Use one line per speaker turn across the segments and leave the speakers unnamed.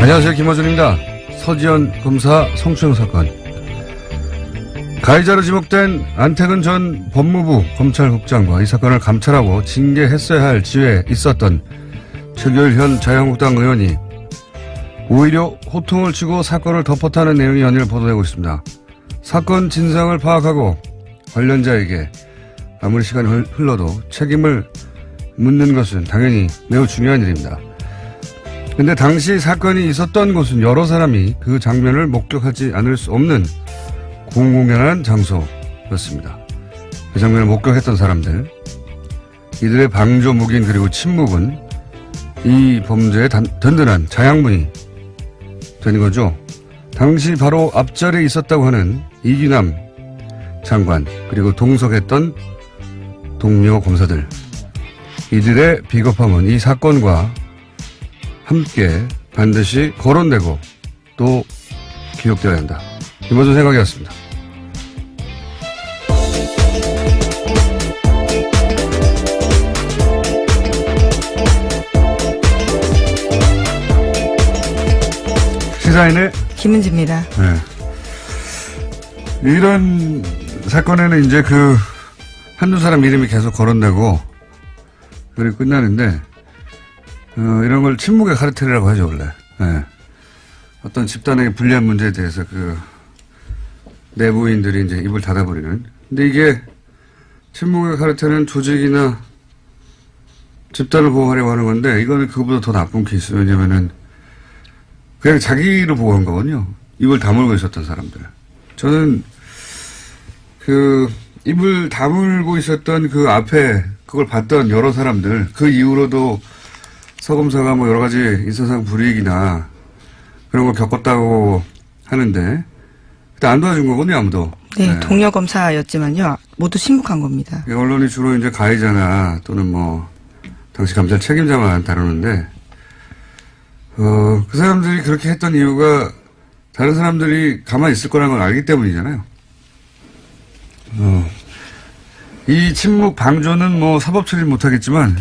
안녕하세요. 김어준입니다. 서지현 검사 성추행 사건. 가해자로 지목된 안태근 전 법무부 검찰국장과 이 사건을 감찰하고 징계했어야 할 지위에 있었던 최규일 현 자유한국당 의원이 오히려 호통을 치고 사건을 덮었다는 내용이 연일 보도되고 있습니다. 사건 진상을 파악하고 관련자에게 아무리 시간이 흘러도 책임을 묻는 것은 당연히 매우 중요한 일입니다. 근데 당시 사건이 있었던 곳은 여러 사람이 그 장면을 목격하지 않을 수 없는 공공연한 장소였습니다. 그 장면을 목격했던 사람들, 이들의 방조묵인 그리고 침묵은 이 범죄의 든든한 자양분이 되는 거죠. 당시 바로 앞자리에 있었다고 하는 이규남 장관 그리고 동석했던 동료 검사들, 이들의 비겁함은 이 사건과 함께 반드시 거론되고 또 기록되어야 한다. 김어준 생각이었습니다. 시사인의
김은지입니다.
네. 이런 사건에는 이제 한두 사람 이름이 계속 거론되고 그리고 끝나는데 이런 걸 침묵의 카르텔이라고 하죠, 원래. 네. 어떤 집단에게 불리한 문제에 대해서 내부인들이 이제 입을 닫아버리는. 근데 이게 침묵의 카르텔은 조직이나 집단을 보호하려고 하는 건데, 이거는 그거보다 더 나쁜 케이스. 왜냐면은, 그냥 자기를 보호한 거거든요. 입을 다물고 있었던 사람들. 저는 입을 다물고 있었던 그 앞에 그걸 봤던 여러 사람들, 그 이후로도 서검사가 여러 가지 인사상 불이익이나 그런 걸 겪었다고 하는데, 그때 안 도와준 거거든요, 아무도.
네, 동료 검사였지만요, 모두 침묵한 겁니다.
언론이 주로 이제 가해자나 또는 당시 감찰 책임자만 다루는데, 그 사람들이 그렇게 했던 이유가 다른 사람들이 가만히 있을 거라는 걸 알기 때문이잖아요. 이 침묵 방조는 사법 처리를 못하겠지만,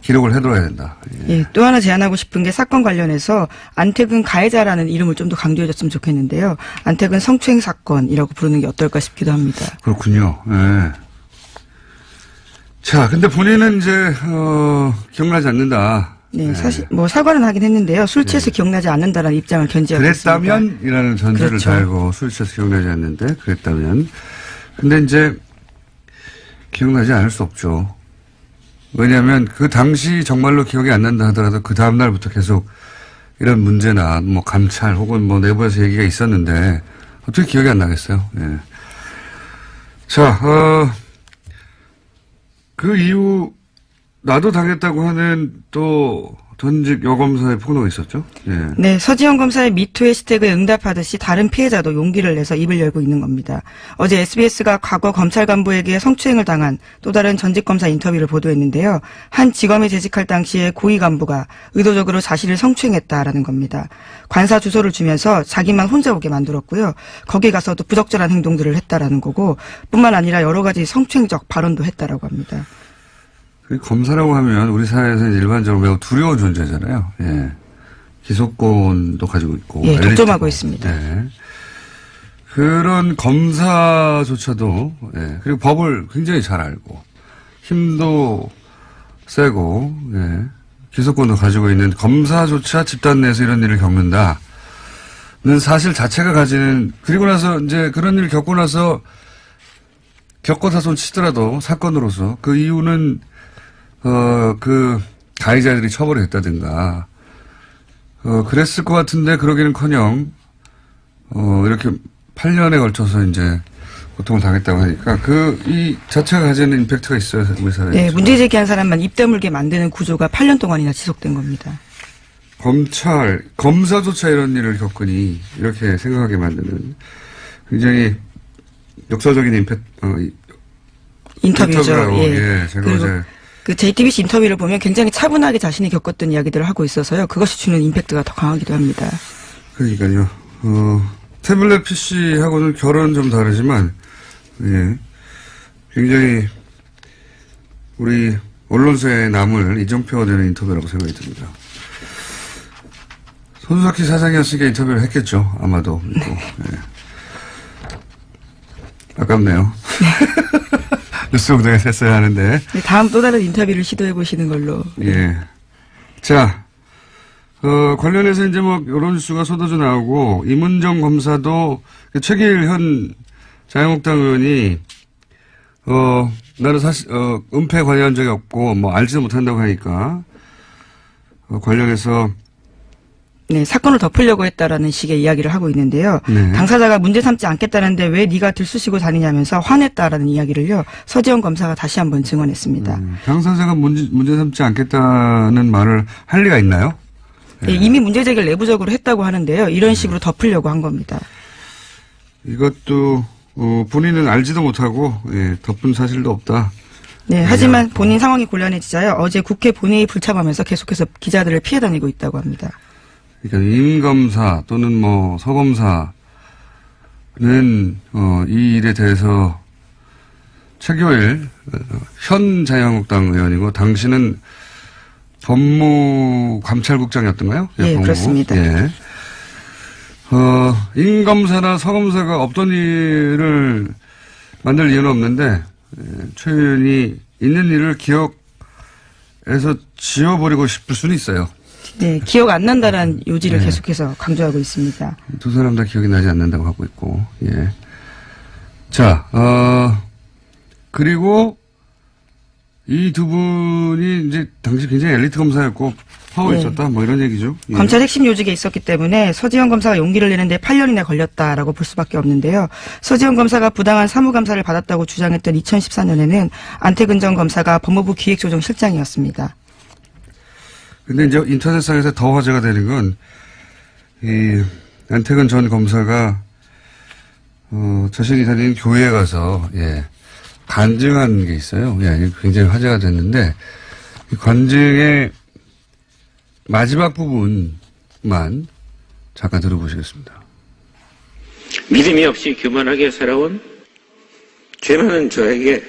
기록을 해둬야 된다.
예, 또 하나 제안하고 싶은 게 사건 관련해서 안태근 가해자라는 이름을 좀 더 강조해줬으면 좋겠는데요. 안태근 성추행 사건이라고 부르는 게 어떨까 싶기도 합니다.
그렇군요. 네. 자, 근데 본인은 이제 기억나지 않는다.
네, 사실 사과는 하긴 했는데요. 술 취해서 기억나지 않는다라는 입장을 견지하고 있습니다.
그랬다면이라는 전제를
그렇죠.
달고 술 취해서 기억나지 않는데 그랬다면. 근데 이제 기억나지 않을 수 없죠. 왜냐하면 그 당시 정말로 기억이 안 난다 하더라도 그 다음 날부터 계속 이런 문제나 감찰 혹은 내부에서 얘기가 있었는데 어떻게 기억이 안 나겠어요. 예. 자, 그 이후 나도 당했다고 하는 또 전직 여검사의 폭로가 있었죠. 예.
네, 서지현 검사의 미투 해시태그에 응답하듯이 다른 피해자도 용기를 내서 입을 열고 있는 겁니다. 어제 SBS가 과거 검찰 간부에게 성추행을 당한 또 다른 전직 검사 인터뷰를 보도했는데요. 한 지검에 재직할 당시에 고위 간부가 의도적으로 자신을 성추행했다라는 겁니다. 관사 주소를 주면서 자기만 혼자 오게 만들었고요. 거기 가서도 부적절한 행동들을 했다라는 거고, 뿐만 아니라 여러 가지 성추행적 발언도 했다라고 합니다.
검사라고 하면 우리 사회에서 일반적으로 매우 두려운 존재잖아요. 예. 기소권도 가지고 있고.
예, 독점하고 있습니다.
예. 그런 검사조차도, 예. 그리고 법을 굉장히 잘 알고, 힘도 세고, 예. 기소권도 가지고 있는 검사조차 집단 내에서 이런 일을 겪는다는 사실 자체가 가지는, 그리고 나서 이제 그런 일을 겪고 나서 겪어서 손 치더라도 사건으로서 그 이유는 가해자들이 처벌이 됐다든가, 그랬을 것 같은데, 그러기는커녕, 이렇게 8년에 걸쳐서 이제, 고통을 당했다고 하니까, 이 자체가 가지는 임팩트가 있어요, 우리 사회에.
네, 문제 제기한 사람만 입 다물게 만드는 구조가 8년 동안이나 지속된 겁니다.
검사조차 이런 일을 겪으니, 이렇게 생각하게 만드는, 굉장히 역사적인
인터뷰죠.
예, 제가 어제.
그 JTBC 인터뷰를 보면 굉장히 차분하게 자신이 겪었던 이야기들을 하고 있어서요. 그것이 주는 임팩트가 더 강하기도 합니다.
그러니까요. 태블릿 PC하고는 결은 좀 다르지만, 예. 굉장히 우리 언론사에 남을 이정표가 되는 인터뷰라고 생각이 듭니다. 손석희 사장이었으니까 인터뷰를 했겠죠. 아마도. 또, 예. 아깝네요. 뉴스공장에서 했어야 하는데.
네, 다음 또 다른 인터뷰를 시도해 보시는 걸로.
예. 자, 관련해서 이제 뭐 여러 뉴스가 쏟아져 나오고, 이문정 검사도 최길 현 자유한국당 의원이, 나는 사실, 은폐 관여한 적이 없고, 뭐 알지도 못한다고 하니까, 관련해서
네, 사건을 덮으려고 했다라는 식의 이야기를 하고 있는데요.
네.
당사자가 문제 삼지 않겠다는데 왜 네가 들쑤시고 다니냐면서 화냈다라는 이야기를요. 서지현 검사가 다시 한번 증언했습니다.
당사자가 문제 삼지 않겠다는 말을 할 리가 있나요?
네, 이미 문제 제기를 내부적으로 했다고 하는데요. 이런 식으로 덮으려고 한 겁니다.
이것도 본인은 알지도 못하고 예, 덮은 사실도 없다.
네, 하지만 본인 상황이 곤란해지자요. 어제 국회 본회의 불참하면서 계속해서 기자들을 피해 다니고 있다고 합니다.
그러니까 임 검사 또는 뭐 서 검사는 이 일에 대해서 최교일 현 자유한국당 의원이고 당신은 법무감찰국장이었던가요?
예,
법무부.
그렇습니다.
예. 임 검사나 서 검사가 없던 일을 만들 이유는 없는데 최 의원이 있는 일을 기억에서 지워버리고 싶을 수는 있어요.
네, 기억 안 난다는 요지를 계속해서 강조하고 있습니다.
두 사람 다 기억이 나지 않는다고 하고 있고, 예. 자, 그리고 이 두 분이 이제 당시 굉장히 엘리트 검사였고 파워 있었다, 뭐 이런 얘기죠. 예.
검찰 핵심 요직에 있었기 때문에 서지현 검사가 용기를 내는데 8년이나 걸렸다라고 볼 수밖에 없는데요. 서지현 검사가 부당한 사무감사를 받았다고 주장했던 2014년에는 안태근 전 검사가 법무부 기획조정실장이었습니다.
근데 이제 인터넷상에서 더 화제가 되는 건, 이, 안태근 전 검사가, 자신이 다니는 교회에 가서, 예, 간증한 게 있어요. 예, 굉장히 화제가 됐는데, 이 간증의 마지막 부분만 잠깐 들어보시겠습니다.
믿음이 없이 교만하게 살아온 죄 많은 저에게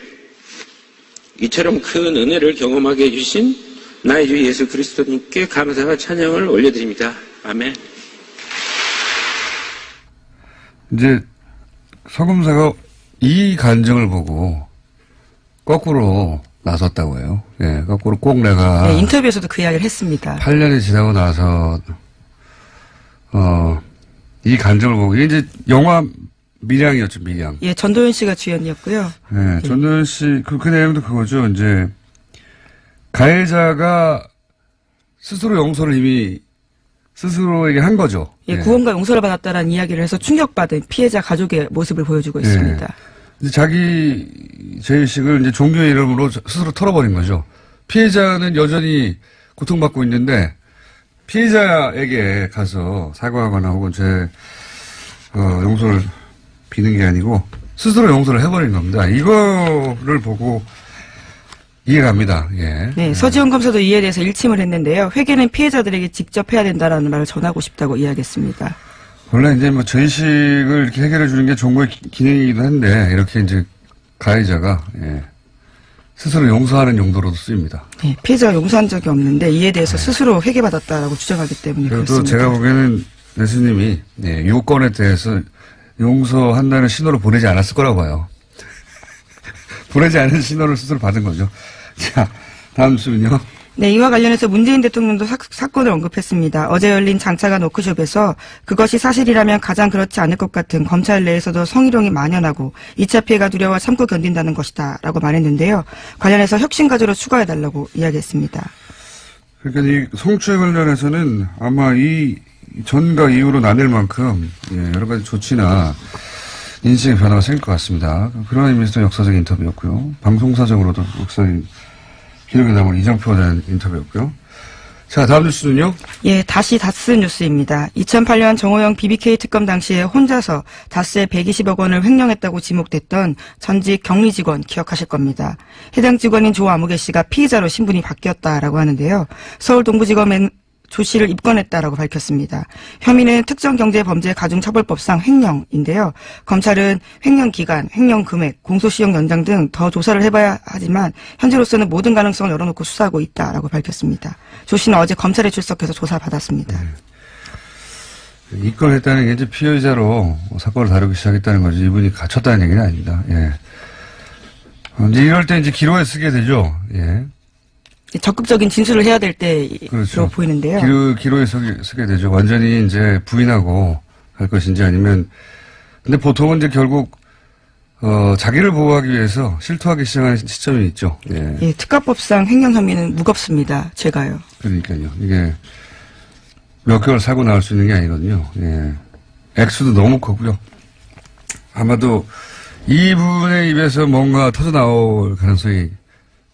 이처럼 큰 은혜를 경험하게 해주신 나의 주 예수 그리스도님께 감사와 찬양을 올려드립니다. 아멘.
이제 서검사가 이 간증을 보고 거꾸로 나섰다고 해요. 예, 거꾸로 꼭 내가
네, 인터뷰에서도 그 이야기를 했습니다.
8년이 지나고 나서 이 간증을 보고 이게 이제 영화 밀양이었죠, 밀양.
예, 전도연 씨가 주연이었고요.
네, 전도연 씨 그 내용도 그거죠. 이제 가해자가 스스로 용서를 이미 스스로에게 한 거죠.
예, 구원과 용서를 받았다라는 이야기를 해서 충격받은 피해자 가족의 모습을 보여주고 있습니다.
이제 자기 죄의식을 이제 종교의 이름으로 스스로 털어버린 거죠. 피해자는 여전히 고통받고 있는데 피해자에게 가서 사과하거나 혹은 용서를 비는 게 아니고 스스로 용서를 해버린 겁니다. 이거를 보고 이해갑니다. 예.
네, 서지현 검사도 이에 대해서 일침을 했는데요. 회계는 피해자들에게 직접 해야 된다라는 말을 전하고 싶다고 이야기했습니다.
원래 이제 뭐 죄의식을 이렇게 해결해 주는 게 종교의 기능이기도 한데 이렇게 이제 가해자가 스스로 용서하는 용도로도 쓰입니다.
네, 피해자가 용서한 적이 없는데 이에 대해서 스스로 회계받았다라고 주장하기 때문에
그리고 또
그렇습니다.
제가 보기에는 예수님이 요건에 대해서 용서한다는 신호를 보내지 않았을 거라고 봐요. 보내지 않은 신호를 스스로 받은 거죠. 자, 다음 수는요.
네, 이와 관련해서 문재인 대통령도 사건을 언급했습니다. 어제 열린 장차관 워크숍에서 그것이 사실이라면 가장 그렇지 않을 것 같은 검찰 내에서도 성희롱이 만연하고 2차 피해가 두려워 참고 견딘다는 것이다 라고 말했는데요. 관련해서 혁신가조로 추가해달라고 이야기했습니다.
그러니까 이 성추행 관련해서는 아마 이 전과 이후로 나뉠 만큼 여러 가지 조치나 인식의 변화가 생길 것 같습니다. 그런 의미에서 역사적인 인터뷰였고요. 방송사적으로도 역사적인 기록에 남은 이정표에 대한 인터뷰였고요. 자, 다음 뉴스는요?
예, 다시 다스 뉴스입니다. 2008년 정호영 BBK 특검 당시에 혼자서 다스의 120억 원을 횡령했다고 지목됐던 전직 격리 직원 기억하실 겁니다. 해당 직원인 조아무개 씨가 피의자로 신분이 바뀌었다라고 하는데요. 서울 동부지검엔 조 씨를 입건했다라고 밝혔습니다. 혐의는 특정경제범죄가중처벌법상 횡령인데요. 검찰은 횡령 기간, 횡령 금액, 공소시효 연장 등 더 조사를 해봐야 하지만 현재로서는 모든 가능성을 열어놓고 수사하고 있다라고 밝혔습니다. 조 씨는 어제 검찰에 출석해서 조사받았습니다.
입건했다는 게 이제 피해자로 사건을 다루기 시작했다는 거지. 이분이 갇혔다는 얘기는 아닙니다. 예. 이제 이럴 때 이제 기로에 쓰게 되죠. 예.
적극적인 진술을 해야 될 때로
그렇죠.
보이는데요.
기로에 쓰게 되죠. 완전히 이제 부인하고 할 것인지 아니면, 근데 보통은 이제 결국, 자기를 보호하기 위해서 실토하기 시작하는 시점이 있죠. 예.
예, 특가법상 횡령 혐의는 무겁습니다. 제가요.
그러니까요. 이게 몇 개월 살고 나올 수 있는 게 아니거든요. 예. 액수도 너무 크고요. 아마도 이분의 입에서 뭔가 터져 나올 가능성이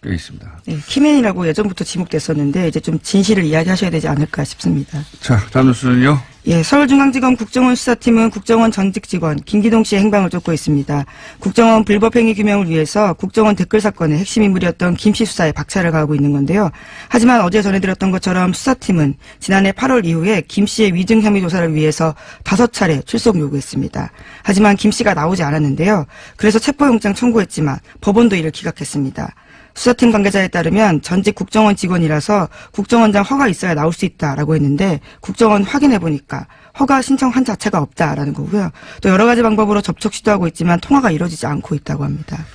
꽤 있습니다.
네, 키맨이라고 예전부터 지목됐었는데 이제 좀 진실을 이야기하셔야 되지 않을까 싶습니다.
자, 다음 뉴스는요.
예, 서울중앙지검 국정원 수사팀은 국정원 전직 직원 김기동 씨의 행방을 쫓고 있습니다. 국정원 불법행위 규명을 위해서 국정원 댓글 사건의 핵심 인물이었던 김 씨 수사에 박차를 가하고 있는 건데요. 하지만 어제 전해드렸던 것처럼 수사팀은 지난해 8월 이후에 김 씨의 위증 혐의 조사를 위해서 5차례 출석 요구했습니다. 하지만 김 씨가 나오지 않았는데요. 그래서 체포영장 청구했지만 법원도 이를 기각했습니다. 수사팀 관계자에 따르면 전직 국정원 직원이라서 국정원장 허가 있어야 나올 수 있다라고 했는데 국정원 확인해보니까 허가 신청한 자체가 없다라는 거고요. 또 여러 가지 방법으로 접촉 시도하고 있지만 통화가 이루어지지 않고 있다고 합니다.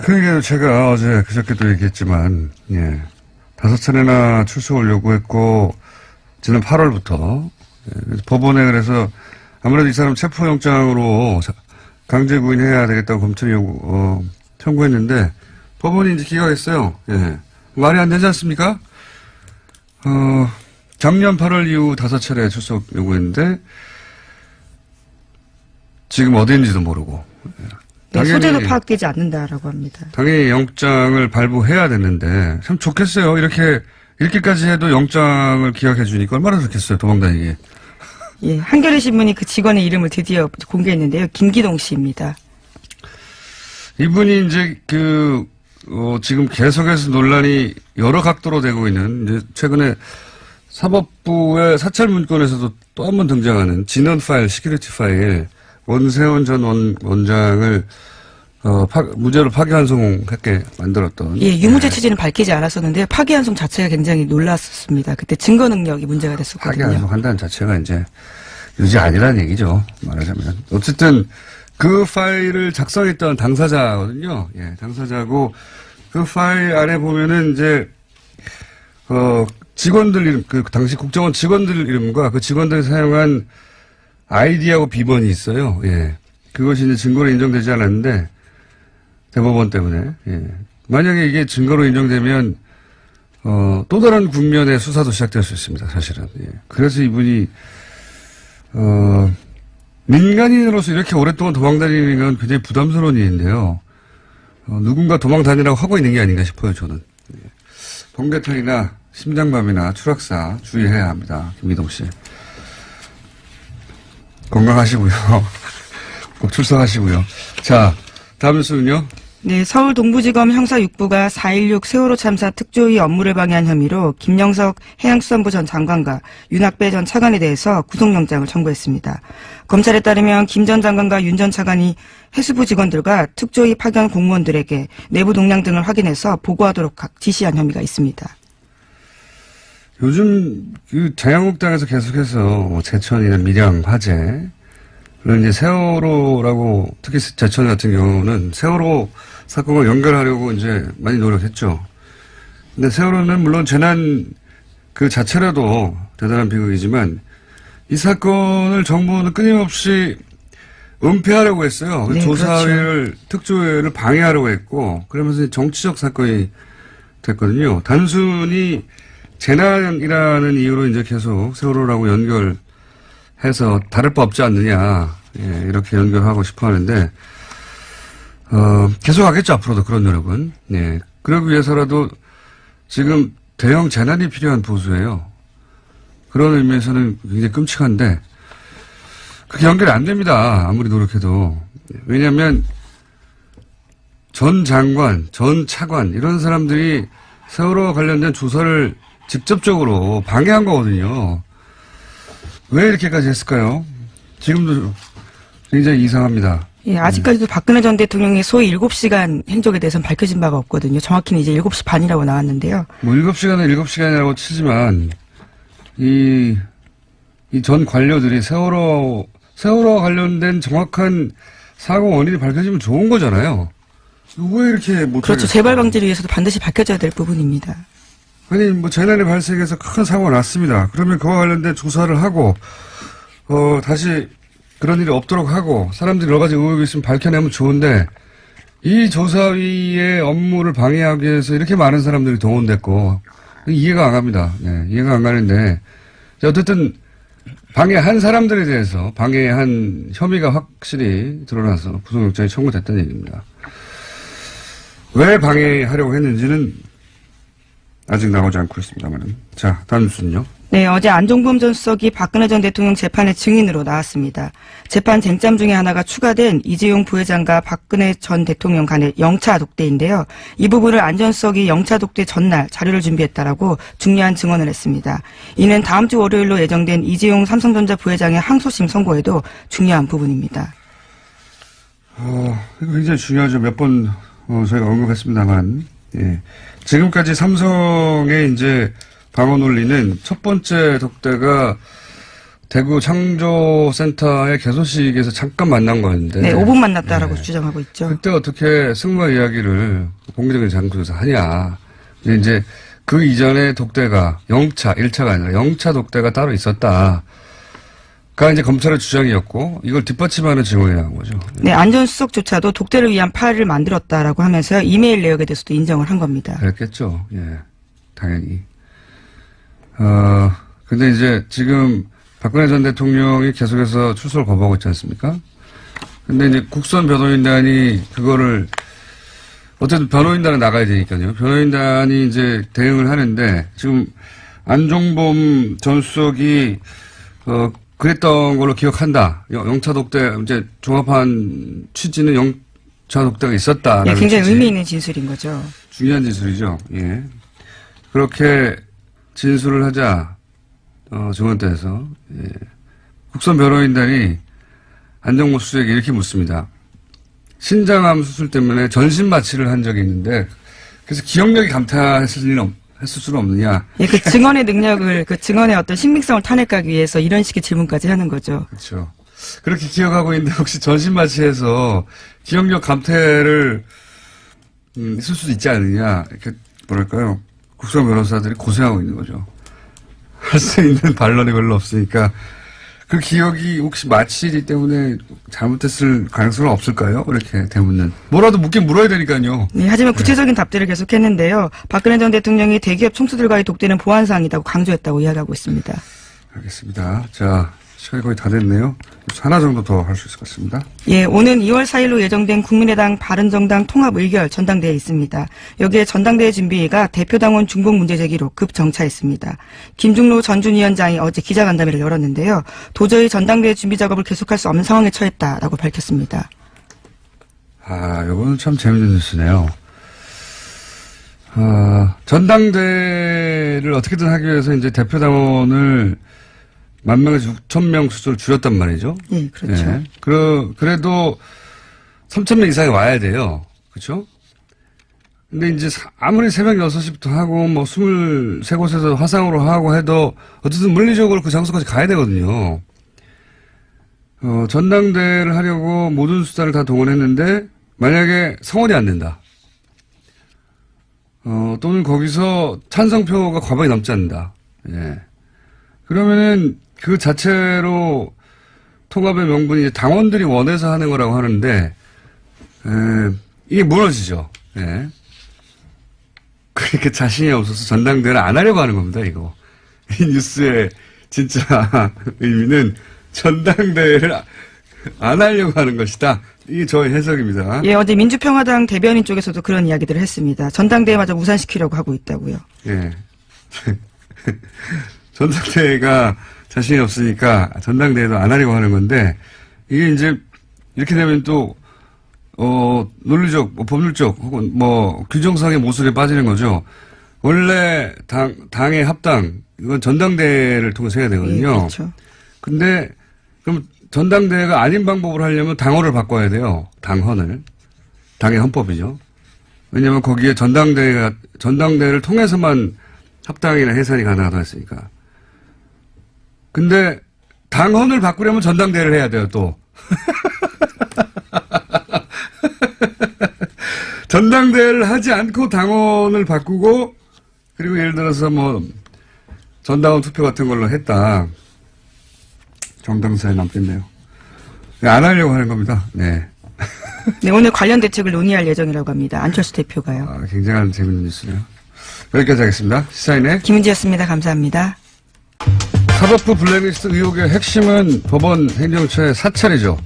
그러니까 제가 어제 그저께도 얘기했지만, 예. 5차례나 출석을 요구했고, 지난 8월부터, 예. 법원에 그래서 아무래도 이 사람 체포영장으로 강제 구인해야 되겠다고 검찰이 청구했는데, 법원이 이제 기각했어요. 예. 말이 안 되지 않습니까? 작년 8월 이후 5차례 출석 요구했는데, 지금 어디인지도 모르고.
네, 소재도 파악되지 않는다라고 합니다.
당연히 영장을 발부해야 되는데, 참 좋겠어요. 이렇게까지 해도 영장을 기각해 주니까 얼마나 좋겠어요. 도망다니기.
예, 한겨레 신문이 그 직원의 이름을 드디어 공개했는데요. 김기동 씨입니다.
이분이 이제 지금 계속해서 논란이 여러 각도로 되고 있는, 이제 최근에 사법부의 사찰 문건에서도 또 한 번 등장하는 진원 파일, 시큐리티 파일, 원세훈 전 원장을, 무죄로 파기환송하게 만들었던.
예, 유무죄 취지는 밝히지 않았었는데 파기환송 자체가 굉장히 놀랐었습니다. 그때 증거 능력이 문제가 됐었거든요.
파기환송한다는 자체가 이제 유죄 아니라는 얘기죠. 말하자면. 어쨌든 그 파일을 작성했던 당사자거든요. 예, 당사자고 그 파일 안에 보면은 이제 직원들 이름, 그 당시 국정원 직원들 이름과 그 직원들이 사용한 아이디하고 비번이 있어요. 예. 그것이 이제 증거로 인정되지 않았는데 대법원 때문에. 예. 만약에 이게 증거로 인정되면 또 다른 국면의 수사도 시작될 수 있습니다. 사실은. 예. 그래서 이분이 민간인으로서 이렇게 오랫동안 도망다니는 건 굉장히 부담스러운 일인데요. 누군가 도망다니라고 하고 있는 게 아닌가 싶어요, 저는. 예. 번개탄이나 심장마비나 추락사 주의해야 합니다. 김기동 씨. 건강하시고요. 꼭 출석하시고요. 자, 다음 뉴스는요.
네, 서울 동부지검 형사 6부가 4.16 세월호 참사 특조위 업무를 방해한 혐의로 김영석 해양수산부 전 장관과 윤학배 전 차관에 대해서 구속영장을 청구했습니다. 검찰에 따르면 김 전 장관과 윤 전 차관이 해수부 직원들과 특조위 파견 공무원들에게 내부 동향 등을 확인해서 보고하도록 지시한 혐의가 있습니다.
요즘 자유한국당에서 계속해서 제천이나 밀양 화재, 이제 세월호라고, 특히 제천 같은 경우는 세월호 사건과 연결하려고 이제 많이 노력했죠. 근데 세월호는 물론 재난 그 자체라도 대단한 비극이지만 이 사건을 정부는 끊임없이 은폐하려고 했어요.
네,
조사회를,
그렇죠.
특조회를 방해하려고 했고, 그러면서 정치적 사건이 됐거든요. 단순히 재난이라는 이유로 이제 계속 세월호라고 연결해서 다를 바 없지 않느냐, 예, 이렇게 연결하고 싶어 하는데, 계속 하겠죠, 앞으로도 그런 노력은. 예. 그러기 위해서라도 지금 대형 재난이 필요한 보수예요. 그런 의미에서는 굉장히 끔찍한데, 그게 연결이 안 됩니다. 아무리 노력해도. 왜냐하면 전 장관, 전 차관, 이런 사람들이 세월호와 관련된 조사를 직접적으로 방해한 거거든요. 왜 이렇게까지 했을까요? 지금도 굉장히 이상합니다.
예, 아직까지도 박근혜 전 대통령의 소위 7시간 행적에 대해서는 밝혀진 바가 없거든요. 정확히는 이제 7시 반이라고 나왔는데요.
뭐 7시간은 7시간이라고 치지만 이 이 전 관료들이 세월호와 관련된 정확한 사고 원인이 밝혀지면 좋은 거잖아요. 왜 이렇게 못
그렇죠. 재발 방지를 위해서도 반드시 밝혀져야 될 부분입니다.
아니, 뭐, 재난이 발생해서 큰 사고가 났습니다. 그러면 그와 관련된 조사를 하고, 다시 그런 일이 없도록 하고, 사람들이 여러 가지 의혹이 있으면 밝혀내면 좋은데, 이 조사위의 업무를 방해하기 위해서 이렇게 많은 사람들이 동원됐고, 이해가 안 갑니다. 네, 이해가 안 가는데, 어쨌든, 방해한 사람들에 대해서 방해한 혐의가 확실히 드러나서 구속영장이 청구됐다는 얘기입니다. 왜 방해하려고 했는지는 아직 나오지 않고 있습니다만. 자, 다음 뉴스는요.
네, 어제 안종범 전 수석이 박근혜 전 대통령 재판의 증인으로 나왔습니다. 재판 쟁점 중에 하나가 추가된 이재용 부회장과 박근혜 전 대통령 간의 영차 독대인데요. 이 부분을 안 전 수석이 영차 독대 전날 자료를 준비했다라고 중요한 증언을 했습니다. 이는 다음 주 월요일로 예정된 이재용 삼성전자 부회장의 항소심 선고에도 중요한 부분입니다.
이거 굉장히 중요하죠. 몇 번 저희가 언급했습니다만, 예. 지금까지 삼성의 이제 방어 논리는 첫 번째 독대가 대구 창조센터의 개소식에서 잠깐 만난 거였는데.
네, 5분 만났다라고 주장하고 있죠.
그때 어떻게 승마 이야기를 공개적인 장소에서 하냐. 이제 그 이전에 독대가 1차가 아니라 영차 독대가 따로 있었다. 가 이제 검찰의 주장이었고 이걸 뒷받침하는 증언이 나온 거죠.
네, 안 전 수석조차도 독대를 위한 파일을 만들었다라고 하면서 이메일 내역에 대해서도 인정을 한 겁니다.
그랬겠죠. 예, 당연히. 근데 이제 지금 박근혜 전 대통령이 계속해서 출소를 거부하고 있지 않습니까? 근데 이제 국선 변호인단이 그거를 어쨌든 변호인단은 나가야 되니까요. 변호인단이 이제 대응을 하는데 지금 안종범 전 수석이 그랬던 걸로 기억한다. 영차 독대, 이제 종합한 취지는 영차 독대가 있었다.
네, 굉장히 의미 있는 진술인 거죠.
중요한 진술이죠. 예. 그렇게 진술을 하자, 증언대에서, 예. 국선 변호인단이 안종범 수석에게 이렇게 묻습니다. 신장암 수술 때문에 전신 마취를 한 적이 있는데, 그래서 기억력이 했을 수는 없느냐.
예, 그 증언의 능력을, 그 증언의 어떤 신빙성을 탄핵하기 위해서 이런 식의 질문까지 하는 거죠.
그렇죠. 그렇게 기억하고 있는데 혹시 전신 마취해서 기억력 감퇴를 있을 수도 있지 않느냐. 이렇게 뭐랄까요. 국선 변호사들이 고생하고 있는 거죠. 할 수 있는 반론이 별로 없으니까 그 기억이 혹시 마취이기 때문에 잘못했을 가능성은 없을까요? 이렇게 대묻는. 뭐라도 묻긴 물어야 되니까요.
네, 하지만 구체적인 답들을 계속했는데요. 박근혜 전 대통령이 대기업 총수들과의 독대는 보안사항이라고 강조했다고 이야기하고 있습니다.
알겠습니다. 자, 시간이 거의 다 됐네요. 하나 정도 더 할 수 있을 것 같습니다.
예, 오는 2월 4일로 예정된 국민의당 바른정당 통합의결 전당대회에 있습니다. 여기에 전당대회 준비가 대표당원 중복 문제 제기로 급정차했습니다. 김중로 전준위원장이 어제 기자간담회를 열었는데요. 도저히 전당대회 준비 작업을 계속할 수 없는 상황에 처했다라고 밝혔습니다.
이거는 참 재밌는 뉴스네요. 전당대회를 어떻게든 하기 위해서 이제 대표당원을 10,000명에서 6,000명 수준으로 줄였단 말이죠.
네, 그렇죠.
네. 그래도 3,000명 이상이 와야 돼요. 그렇죠? 근데 이제 아무리 새벽 6시부터 하고 뭐 23곳에서 화상으로 하고 해도 어쨌든 물리적으로 그 장소까지 가야 되거든요. 전당대회를 하려고 모든 수단을 다 동원했는데 만약에 성원이 안 된다. 또는 거기서 찬성표가 과반이 넘지 않는다. 예. 그러면은 그 자체로 통합의 명분이 당원들이 원해서 하는 거라고 하는데, 이게 무너지죠. 예. 그러니까 자신이 없어서 전당대회를 안 하려고 하는 겁니다, 이거. 이 뉴스의 진짜 의미는 전당대회를 안 하려고 하는 것이다. 이게 저의 해석입니다.
예, 어제 민주평화당 대변인 쪽에서도 그런 이야기들을 했습니다. 전당대회마저 무산시키려고 하고 있다고요.
예. 전당대회가 자신이 없으니까 전당대회도 안 하려고 하는 건데, 이게 이제, 이렇게 되면 또, 논리적, 법률적, 혹은 규정상의 모순에 빠지는 거죠. 원래 당의 합당, 이건 전당대회를 통해서 해야 되거든요.
예, 그렇죠.
근데, 그럼 전당대회가 아닌 방법으로 하려면 당헌을 바꿔야 돼요. 당헌을. 당의 헌법이죠. 왜냐면 거기에 전당대회를 통해서만 합당이나 해산이 가능하다 했으니까. 근데 당헌을 바꾸려면 전당대회를 해야 돼요, 또. 전당대회를 하지 않고 당원을 바꾸고, 그리고 예를 들어서 뭐, 전당원 투표 같은 걸로 했다. 정당사에 남겠네요. 안 하려고 하는 겁니다. 네.
네, 오늘 관련 대책을 논의할 예정이라고 합니다. 안철수 대표가요.
아, 굉장한 재밌는 뉴스네요. 여기까지 하겠습니다. 시사인의
김은지였습니다. 감사합니다.
사법부 블랙리스트 의혹의 핵심은 법원 행정처의 사찰이죠.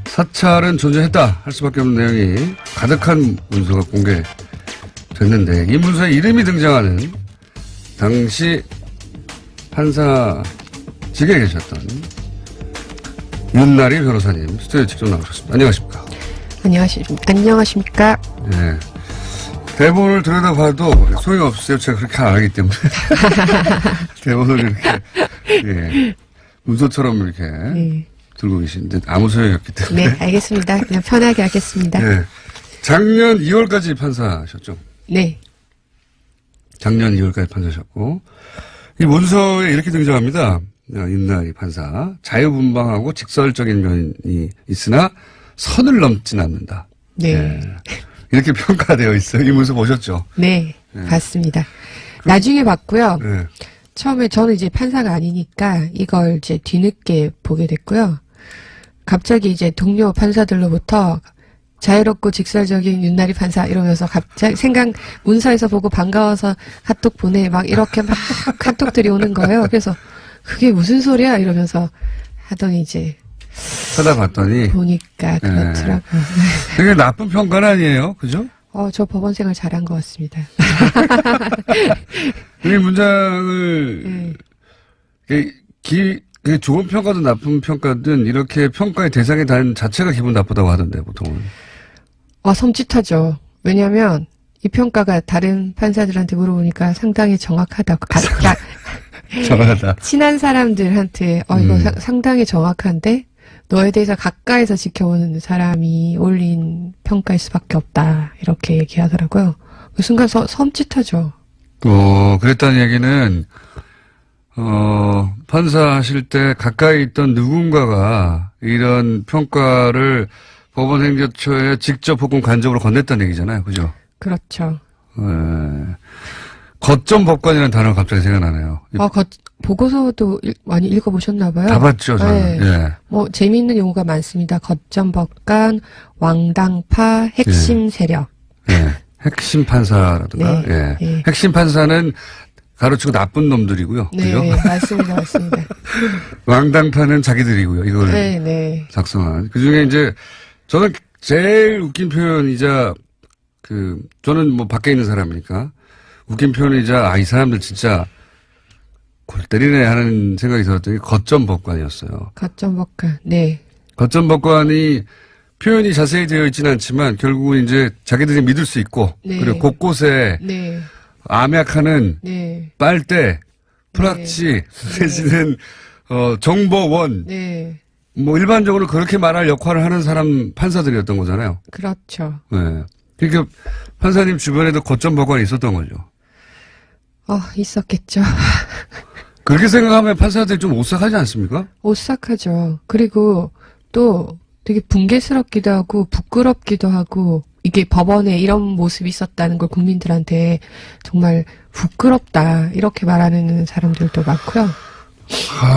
사찰은 존재했다 할 수밖에 없는 내용이 가득한 문서가 공개됐는데 이 문서에 이름이 등장하는 당시 판사직에 계셨던 윤나리 변호사님 스튜디오에 직접 나오셨습니다. 안녕하십니까?
안녕하십니까?
네. 대본을 들여다봐도 소용없어요. 제가 그렇게 안 하기 때문에. 대본을 이렇게, 예, 문서처럼 이렇게
네.
들고 계시는데 아무 소용이 없기 때문에.
네, 알겠습니다. 그냥 편하게 하겠습니다.
네. 작년 2월까지 판사셨죠?
네.
작년 2월까지 판사셨고. 이 문서에 이렇게 등장합니다. 윤나리 판사. 자유분방하고 직설적인 면이 있으나 선을 넘진 않는다.
네.
예. 이렇게 평가되어 있어요. 이 문서 보셨죠?
네.
네.
봤습니다. 나중에 봤고요.
네.
처음에 저는 이제 판사가 아니니까 이걸 이제 뒤늦게 보게 됐고요. 갑자기 이제 동료 판사들로부터 자유롭고 직설적인 윤나리 판사 이러면서 갑자기 문서에서 보고 반가워서 카톡 보내 막 이렇게 막 카톡들이 오는 거예요. 그래서 그게 무슨 소리야 이러면서 하더니 이제
찾아봤더니.
보니까 그렇더라고요.
되게 나쁜 평가는 아니에요. 그죠?
저 법원 생활 잘한 것 같습니다.
이 문장을, 좋은 평가든 나쁜 평가든 이렇게 평가의 대상이 단 자체가 기분 나쁘다고 하던데, 보통은.
섬찟하죠. 왜냐면, 이 평가가 다른 판사들한테 물어보니까 상당히 정확하다고.
정확하다.
친한 사람들한테, 이거 상당히 정확한데, 너에 대해서 가까이서 지켜보는 사람이 올린 평가일 수밖에 없다. 이렇게 얘기하더라고요. 그 순간 섬찟하죠.
그랬다는 얘기는, 판사하실 때 가까이 있던 누군가가 이런 평가를 법원 행정처에 직접 혹은 간접으로 건넸다는 얘기잖아요. 그죠?
그렇죠.
거점 법관이라는 단어가 갑자기 생각나네요.
보고서도 많이 읽어보셨나봐요.
다 봤죠, 저는.
네.
예.
재미있는 용어가 많습니다. 거점 법관, 왕당파, 핵심 세력.
예. 핵심 판사라든가.
네.
예.
네.
핵심 판사는 가로치고 나쁜 놈들이고요.
네,
그죠?
맞습니다.
왕당파는 자기들이고요. 이걸
네.
작성한. 그 중에 이제 저는 제일 웃긴 표현이자 저는 뭐 밖에 있는 사람이니까 웃긴 표현이자 이 사람들 진짜 골 때리네 하는 생각이 들었더니 거점 법관이었어요.
거점 법관. 네.
거점 법관이 표현이 자세히 되어 있지는 않지만 결국은 이제 자기들이 믿을 수 있고
네.
그리고 곳곳에
네.
암약하는
네.
빨대, 프락치 내지는 정보원
네.
뭐 일반적으로 그렇게 말할 역할을 하는 사람 판사들이었던 거잖아요.
그렇죠.
네. 그러니까 판사님 주변에도 거점 법관이 있었던 거죠.
있었겠죠.
그렇게 생각하면 판사들이 좀 오싹하지 않습니까?
오싹하죠. 그리고 또 되게 붕괴스럽기도 하고 부끄럽기도 하고 이게 법원에 이런 모습이 있었다는 걸 국민들한테 정말 부끄럽다 이렇게 말하는 사람들도 많고요.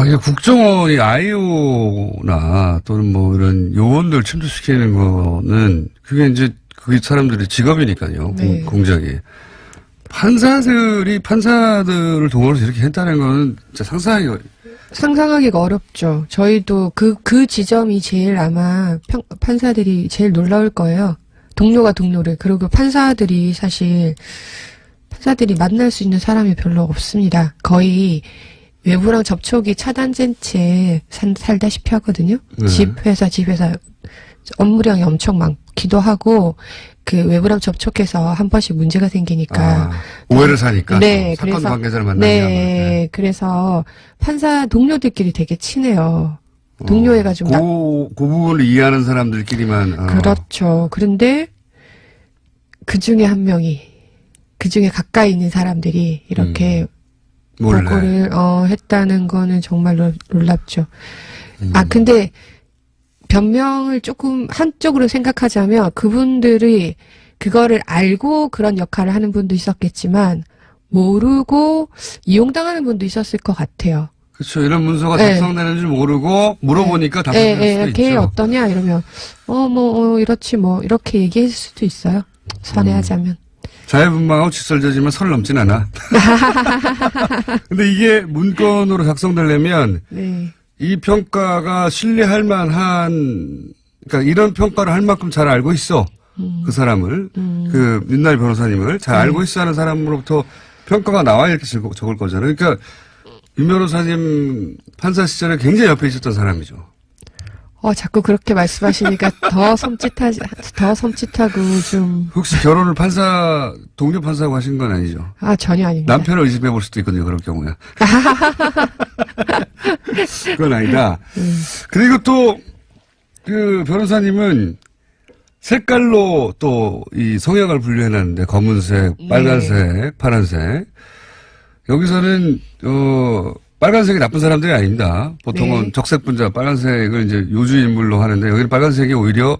이게 국정원이 아이오나 또는 뭐 이런 요원들 침투시키는 거는 그게 이제 그 사람들의 직업이니까요.
네.
공작이. 판사들이 판사들을 동원해서 이렇게 했다는 거는 진짜
상상하기가 어렵죠. 저희도 그 지점이 제일 아마 판사들이 제일 놀라울 거예요. 동료가 동료를. 그리고 판사들이 만날 수 있는 사람이 별로 없습니다. 거의 외부랑 접촉이 차단된 채 살다시피 하거든요.
네.
집회사 업무량이 엄청 많기도 하고 그 외부랑 접촉해서 한 번씩 문제가 생기니까
오해를 사니까
네,
사건
그래서
관계자를 만나면
네, 그래서 판사 동료들끼리 되게 친해요. 동료애가 좀
그 부분을 이해하는 사람들끼리만
그렇죠. 그런데 그 중에 한 명이 그 중에 가까이 있는 사람들이 이렇게
몰래.
보고를 했다는 거는 정말 놀랍죠. 근데 변명을 조금 한쪽으로 생각하자면 그분들이 그거를 알고 그런 역할을 하는 분도 있었겠지만 모르고 이용당하는 분도 있었을 것 같아요.
그렇죠. 이런 문서가
네.
작성되는 줄 모르고 물어보니까 답변할 수도
걔
있죠.
어떠냐 이러면 이렇지 뭐 이렇게 얘기했을 수도 있어요. 선회하자면.
자유분방하고 직설적이지만 선을 넘진 않아. 근데 이게 문건으로 작성되려면
네.
이 평가가 신뢰할 만한, 그러니까 이런 평가를 할 만큼 잘 알고 있어. 그 사람을, 그 윤나리 변호사님을 잘 알고 있어 하는 사람으로부터 평가가 나와야 이렇게 적을 거잖아요. 그러니까 윤 변호사님 판사 시절에 굉장히 옆에 있었던 사람이죠.
자꾸 그렇게 말씀하시니까 더 섬찟하고 좀.
혹시 결혼을 동료 판사하고 하신 건 아니죠?
전혀 아닙니다.
남편을 의심해 볼 수도 있거든요, 그럴 경우에. 그건 아니다. 그리고 또, 그 변호사님은 색깔로 또 이 성향을 분류해놨는데, 검은색, 빨간색, 파란색. 여기서는, 빨간색이 나쁜 사람들이 아닙니다. 보통은
네.
적색 분자, 빨간색을 이제 요주 인물로 하는데, 여기는 빨간색이 오히려,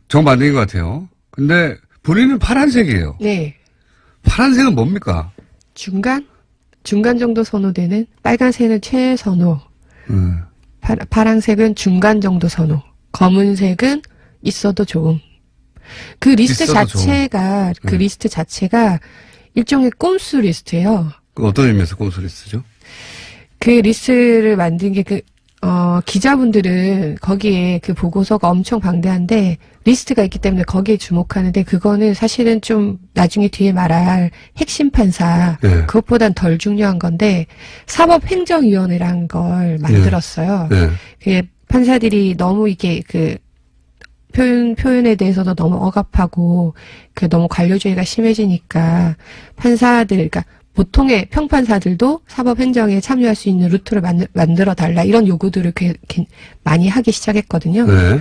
정반대인 것 같아요. 근데 본인은 파란색이에요.
네.
파란색은 뭡니까?
중간 정도 선호되는 빨간색은 최선호. 파란색은 중간 정도 선호. 검은색은 있어도 좋음. 그 리스트 자체가 리스트 자체가 일종의 꼼수 리스트예요.
어떤 의미에서 꼼수를 쓰죠?
그 리스트를 만든 게 기자분들은 거기에 그 보고서가 엄청 방대한데 리스트가 있기 때문에 거기에 주목하는데 그거는 사실은 좀 나중에 뒤에 말할 핵심 판사
네.
그것보단 덜 중요한 건데 사법행정위원회라는 걸 만들었어요.
네.
그게 판사들이 너무 이게 그 표현에 대해서도 너무 억압하고 그 너무 관료주의가 심해지니까 판사들 그러니까 보통의 평판사들도 사법행정에 참여할 수 있는 루트를 만들어 달라 이런 요구들을 많이 하기 시작했거든요.
네.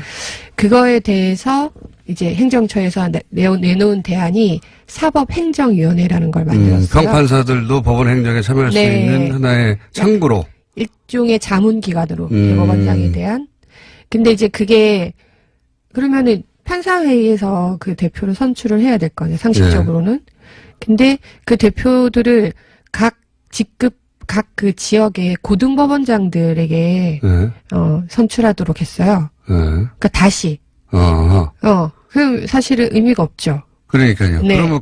그거에 대해서 이제 행정처에서 내놓은 대안이 사법행정위원회라는 걸 만들었어요.
평판사들도 법원 행정에 참여할 수
네.
있는 하나의 창구로.
일종의 자문기관으로 대법원장에 대한. 근데 이제 그게 그러면은 판사회의에서 그 대표를 선출을 해야 될 거 아니에요. 상식적으로는. 근데 그 대표들을 각 직급 각 그 지역의 고등법원장들에게
네.
선출하도록 했어요.
네.
그러니까 다시. 그럼 사실은 의미가 없죠.
그러니까요.
네.
그러면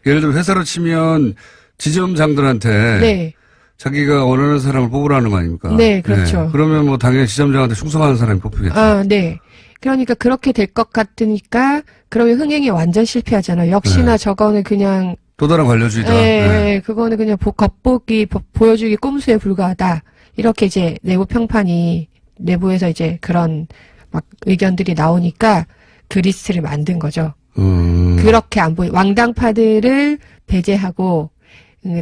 예를 들어 회사로 치면 지점장들한테
네.
자기가 원하는 사람을 뽑으라는 거 아닙니까?
네, 그렇죠.
네. 그러면 뭐 당연히 지점장한테 충성하는 사람이 뽑히겠죠.
네. 그러니까 그렇게 될 것 같으니까 그러면 흥행이 완전 실패하잖아요. 역시나 저거는 그냥
또 다른 관료주의다.
네, 그거는 그냥 보여주기 꼼수에 불과하다. 이렇게 이제 내부 평판이 내부에서 이제 그런 막 의견들이 나오니까 그 리스트를 만든 거죠. 그렇게 안 보여. 왕당파들을 배제하고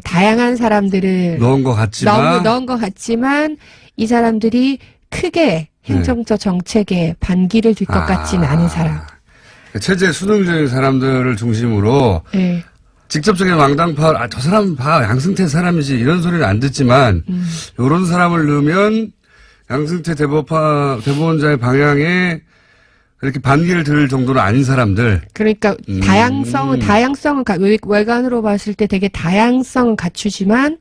다양한 사람들을
넣은 것 같지만
이 사람들이 크게 행정적 정책에 반기를 들 것 같지는 않은 사람.
체제 수능적인 사람들을 중심으로
네.
직접적인 왕당파, 저 사람 봐, 양승태 사람이지 이런 소리는 안 듣지만 이런 사람을 넣으면 양승태 대법원장의 방향에 그렇게 반기를 들 정도는 아닌 사람들.
그러니까 다양성은 외관으로 봤을 때 되게 다양성은 갖추지만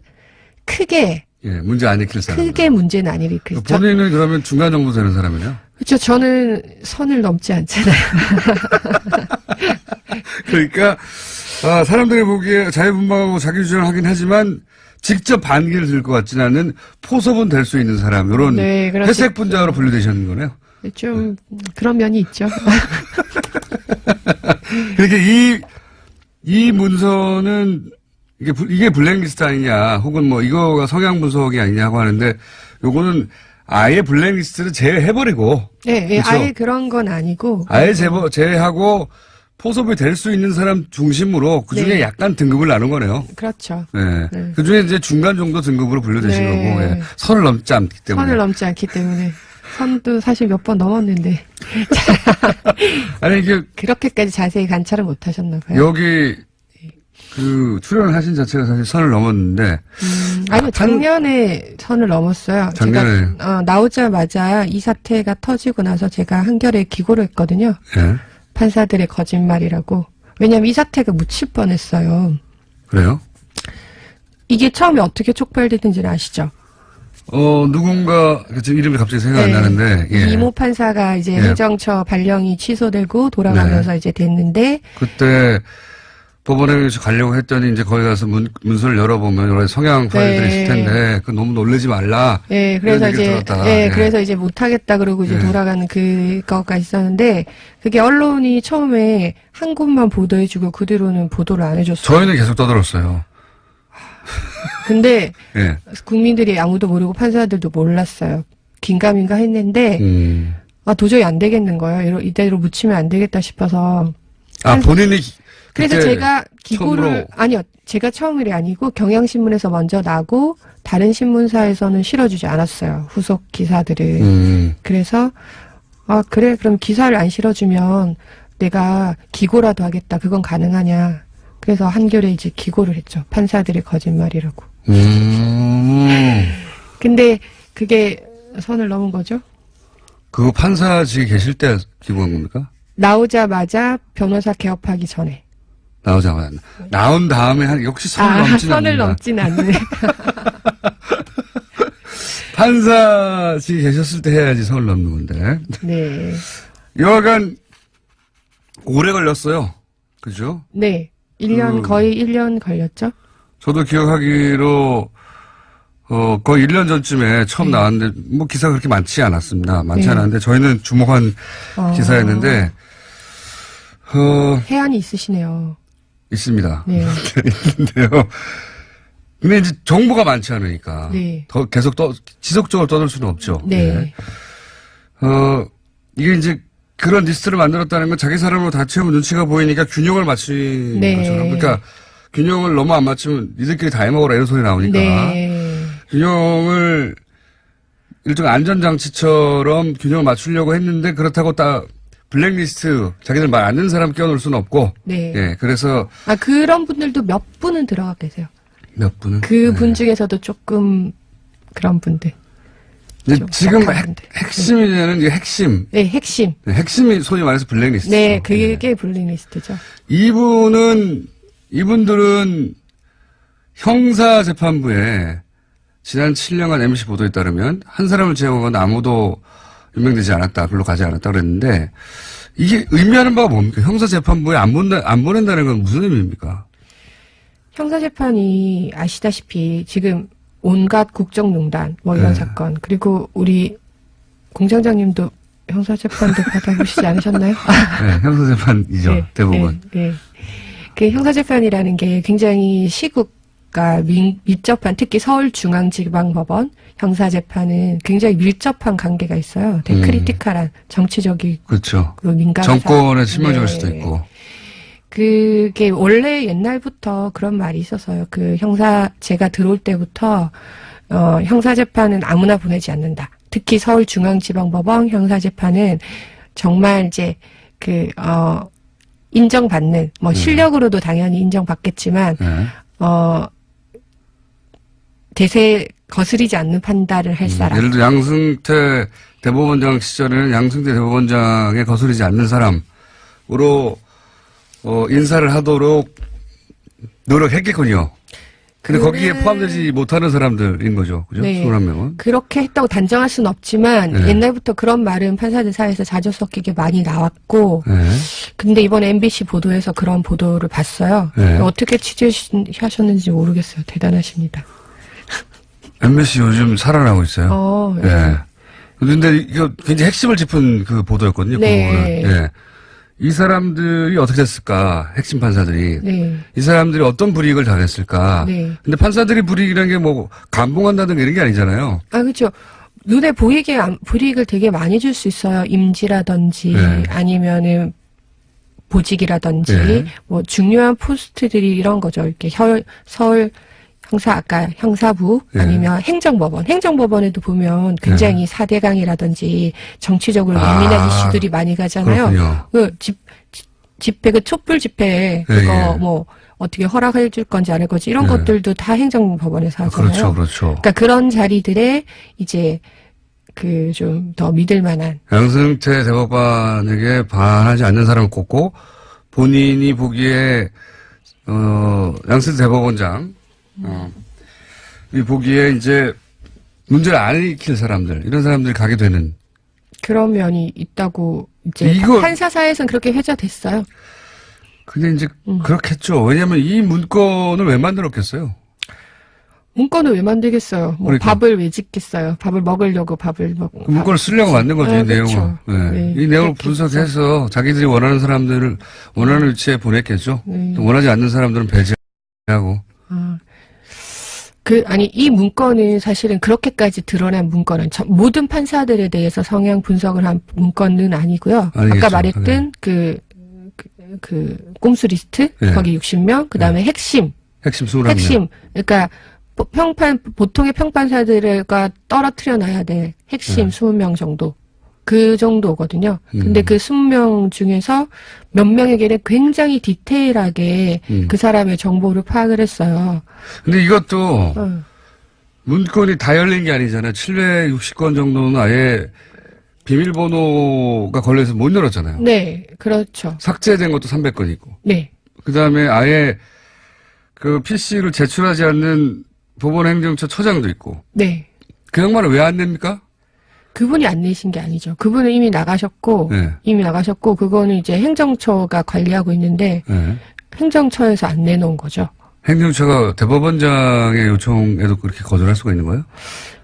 크게
문제 안 일으킬 사람.
크게 문제는 안 일으키죠.
본인은 그러면 중간 정도 되는 사람이네요.
그렇죠. 저는 선을 넘지 않잖아요.
그러니까 사람들이 보기에 자유분방하고 자기주장을 하긴 하지만 직접 반기를 들 것 같지는 않은 포섭은 될 수 있는 사람. 이런 회색 분자로 분류되시는 거네요.
좀 그런 면이 있죠.
그러니까 이 문서는 이게 블랙리스트 아니냐, 혹은 뭐 이거가 성향 분석이 아니냐고 하는데 요거는 아예 블랙리스트를 제외해버리고.
네,
그렇죠?
아예 그런 건 아니고.
아예 제외하고 포섭이 될 수 있는 사람 중심으로 그 중에 약간 등급을 나눈 거네요.
그렇죠.
네. 그 중에 이제 중간 정도 등급으로 분류되신 거고, 선을 넘지 않기 때문에.
선을 넘지 않기 때문에. 선도 사실 몇 번 넘었는데.
아니, 이게.
그렇게까지 자세히 관찰을 못 하셨나 봐요.
여기, 그 출연을 하신 자체가 사실 선을 넘었는데
아니요, 작년에 선을 넘었어요.
작년에.
제가 나오자마자 이 사태가 터지고 나서 제가 한겨레에 기고를 했거든요.
예.
판사들의 거짓말이라고. 왜냐면 이 사태가 묻힐 뻔했어요.
그래요?
이게 처음에 어떻게 촉발됐는지는 아시죠?
누군가 지금 이름이 갑자기 생각 안
네.
나는데 예.
이모 판사가 이제
예.
행정처 발령이 취소되고 돌아가면서
네.
이제 됐는데
그때 법원에 가려고 했더니 이제 거기 가서 문서를 열어보면 여러 가지 성향 파일들이
네.
있을 텐데 그 너무 놀라지 말라.
예, 그래서
이런 얘기를
이제
들었다.
예,
예.
그래서 이제 못하겠다 그러고 이제
예.
돌아가는 그거가 있었는데 그게 언론이 처음에 한 곳만 보도해주고 그 뒤로는 보도를 안 해줬어요.
저희는 계속 떠들었어요.
근데
예.
국민들이 아무도 모르고 판사들도 몰랐어요. 긴가민가 했는데 도저히 안 되겠는 거예요. 이대로 묻히면 안 되겠다 싶어서.
본인이
그래서
그때
제가 기고를
처음으로.
아니요, 제가 처음이 아니고 경향신문에서 먼저 나고 다른 신문사에서는 실어주지 않았어요. 후속 기사들을. 그래서 그래 그럼 기사를 안 실어주면 내가 기고라도 하겠다. 그건 가능하냐? 그래서 한겨레 이제 기고를 했죠. 판사들의 거짓말이라고. 근데 그게 선을 넘은 거죠.
그거 판사직에 계실 때 기고한 겁니까?
나오자마자 변호사 개업하기 전에.
나오자마자. 나온 다음에 역시 선을 넘지는
선을
않는다.
넘진 않네.
판사직에 계셨을 때 해야지 선을 넘는 건데.
네.
여하간 오래 걸렸어요. 그죠?
네. 1년, 거의 1년 걸렸죠?
저도 기억하기로 거의 1년 전쯤에 처음 나왔는데 뭐 기사가 그렇게 많지 않았습니다. 많지
네.
않았는데 저희는 주목한 기사였는데
해안이 있으시네요.
있습니다.
네.
있는데요. 근데 이제 정보가 많지 않으니까
네.
더 계속 지속적으로 떠들 수는 없죠.
네.
이게 이제 그런 리스트를 만들었다는 건 자기 사람으로 다 채우면 눈치가 보이니까 균형을 맞춘
네.
거죠. 그러니까 균형을 너무 안 맞추면 니들끼리 다 해먹어라 이런 소리 나오니까
네.
균형을 일종의 안전장치처럼 균형을 맞추려고 했는데 그렇다고 딱 블랙리스트 자기들 말 안 듣는 사람 끼워놓을 수는 없고
네.
예, 그래서
그런 분들도 몇 분은 들어가 계세요.
몇 분은
그 분 중에서도 조금 그런 분들.
이제
좀
지금
약한 분들.
핵심이 되는 게 핵심.
네, 핵심.
네, 핵심이 소위 말해서 블랙리스트.
네, 그게 블랙리스트죠.
이분들은 형사재판부에 지난 7년간 MBC 보도에 따르면 한 사람을 제외하고는 아무도 임명되지 않았다, 별로 가지 않았다 그랬는데 이게 의미하는 바가 뭡니까? 형사재판부에 안 보낸다는 건 무슨 의미입니까?
형사재판이 아시다시피 지금 온갖 국정농단 뭐 이런
네.
사건 그리고 우리 공장장님도 형사재판도 받아보시지 않으셨나요?
네, 형사재판이죠,
네,
대부분.
네, 네. 그 형사재판이라는 게 굉장히 시국과 밀접한 특히 서울중앙지방법원 형사재판은 굉장히 밀접한 관계가 있어요. 되게 크리티컬한 정치적이고
그렇죠.
민감한
정권에 치명적일
네.
수도 있고.
그게 원래 옛날부터 그런 말이 있어서요. 제가 들어올 때부터 형사재판은 아무나 보내지 않는다. 특히 서울중앙지방법원 형사재판은 정말 이제 인정받는 실력으로도 당연히 인정받겠지만
네.
대세 거스리지 않는 판단을 할 사람.
예를 들어 양승태 대법원장 시절에는 양승태 대법원장에 거스르지 않는 사람으로 인사를 하도록 노력했겠군요. 근데 거기에 포함되지 못하는 사람들인 거죠. 그죠?
네.
21명은.
그렇게 했다고 단정할 수는 없지만
네.
옛날부터 그런 말은 판사들 사이에서 자주 섞이게 많이 나왔고
네.
근데 이번에 MBC 보도에서 그런 보도를 봤어요.
네.
어떻게 취재하셨는지 모르겠어요. 대단하십니다.
MBC 요즘 살아나고 있어요.
네.
네. 근데 이거 굉장히 핵심을 짚은 그 보도였거든요.
네.
그 부분은. 네. 이 사람들이 어떻게 됐을까? 핵심 판사들이.
네.
이 사람들이 어떤 불이익을 당했을까?
네.
근데 판사들이 불이익이라는 게 뭐 감봉한다든가 이런 게 아니잖아요.
그렇죠. 눈에 보이게 불이익을 되게 많이 줄 수 있어요. 임지라든지
네.
아니면은 보직이라든지
네.
뭐 중요한 포스트들이 이런 거죠. 이렇게 서울 형사부
네.
아니면 행정법원에도 보면 굉장히 4대강이라든지 정치적으로 예민한 이슈들이 많이 가잖아요.
그렇군요.
집회 촛불 집회
예,
그거
예.
뭐 어떻게 허락해 줄 건지 안 할 건지 이런
네.
것들도 다 행정법원에서 하잖아요.
그렇죠, 그렇죠.
그러니까 그런 자리들에 이제 그 좀 더 믿을 만한
양승태 대법관에게 반하지 않는 사람을 꼽고 본인이 보기에 양승태 대법원장 이 보기에 이제 문제를 안 일으킬 사람들 이런 사람들이 가게 되는
그런 면이 있다고 이제
이거-
판사사에서는 그렇게 회자됐어요.
근데 이제 그렇겠죠. 왜냐하면 이 문건을 왜 만들었겠어요?
문건을 왜 만들겠어요? 뭐
그러니까.
밥을 왜 짓겠어요? 밥을 먹으려고 밥을 먹.
그 문건을 쓰려고 만든 거죠, 이 내용을.
그렇죠.
네.
네,
이 내용을
그렇겠죠.
분석해서 자기들이 원하는 사람들을 원하는 위치에 보냈겠죠. 원하지 않는 사람들은 배제하고.
아니, 이 문건은 사실은 그렇게까지 드러난 문건은 모든 판사들에 대해서 성향 분석을 한 문건은 아니고요.
아니겠죠.
아까 말했던
네.
그 꼼수 리스트,
네.
거기 60명, 그 다음에 핵심.
핵심 21명.
핵심. 그러니까 보통의 평판사들과 떨어뜨려 놔야 될 핵심 20명 정도. 그 정도거든요. 근데 그 20명 중에서 몇 명에게는 굉장히 디테일하게 그 사람의 정보를 파악을 했어요.
근데 이것도 문건이 다 열린 게 아니잖아요. 760건 정도는 아예 비밀번호가 걸려서 못 열었잖아요.
네, 그렇죠.
삭제된 것도 300건 있고.
네.
그 다음에 아예 그 PC를 제출하지 않는 법원행정처 처장도 있고.
네.
그 양반은 왜 안 냅니까?
그분이 안 내신 게 아니죠. 그분은 이미 나가셨고,
네.
그거는 이제 행정처가 관리하고 있는데,
네.
행정처에서 안 내놓은 거죠.
행정처가 대법원장의 요청에도 그렇게 거절할 수가 있는 거예요?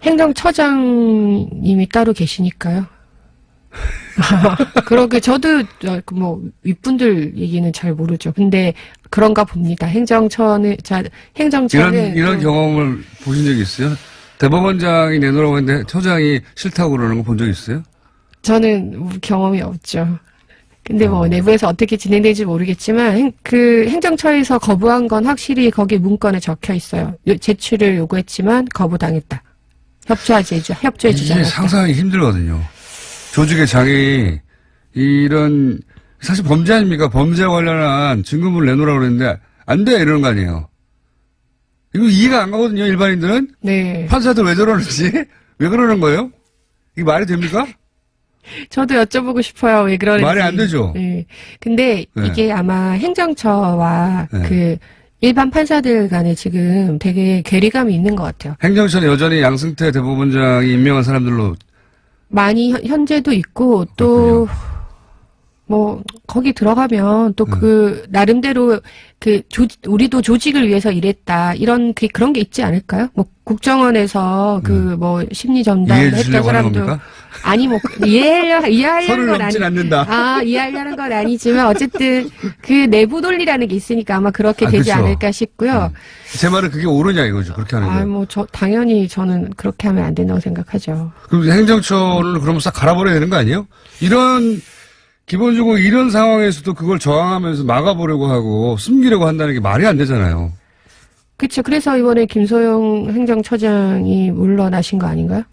행정처장님이 따로 계시니까요. 그러게 저도 뭐 윗분들 얘기는 잘 모르죠. 근데 그런가 봅니다. 행정처는
이런 경험을 보신 적이 있어요? 대법원장이 내놓으라고 했는데 처장이 싫다고 그러는 거 본 적 있어요?
저는 경험이 없죠. 근데 뭐 내부에서 어떻게 진행될지 모르겠지만 그 행정처에서 거부한 건 확실히 거기 문건에 적혀 있어요. 제출을 요구했지만 거부당했다. 협조해주지
이게
않았다.
상상하기 힘들거든요. 조직의 장이 이런 사실 범죄 아닙니까? 범죄와 관련한 증거물을 내놓으라고 그랬는데 안 돼 이러는 거 아니에요. 이거 이해가 안 가거든요. 일반인들은.
네.
판사들 왜 저러는지 왜 그러는 거예요? 이게 말이 됩니까?
저도 여쭤보고 싶어요. 왜 그러는지.
말이 안 되죠.
네. 근데
네.
이게 아마 행정처와
네.
그 일반 판사들 간에 지금 되게 괴리감이 있는 것 같아요.
행정처는 여전히 양승태 대법원장이 임명한 사람들로
많이 현재도 있고 또 뭐 거기 들어가면 또 그 나름대로 우리도 조직을 위해서 일했다 이런 그런 게 있지 않을까요? 뭐 국정원에서 뭐 심리 전담
이해해
했던
주려고 하는
사람도
겁니까?
아니 뭐 이해하려는
선을
건
넘진
아니
않는다.
이해하려는 건 아니지만 어쨌든 그 내부 논리라는 게 있으니까 아마 그렇게 되지
그렇죠.
않을까 싶고요.
제 말은 그게 옳으냐 이거죠. 그렇게 하는 게.
뭐 당연히 저는 그렇게 하면 안 된다고 생각하죠.
그럼 행정처를 그러면 싹 갈아버려야 되는 거 아니에요? 기본적으로 이런 상황에서도 그걸 저항하면서 막아보려고 하고 숨기려고 한다는 게 말이 안 되잖아요.
그렇죠. 그래서 이번에 김소영 행정처장이 물러나신 거 아닌가요?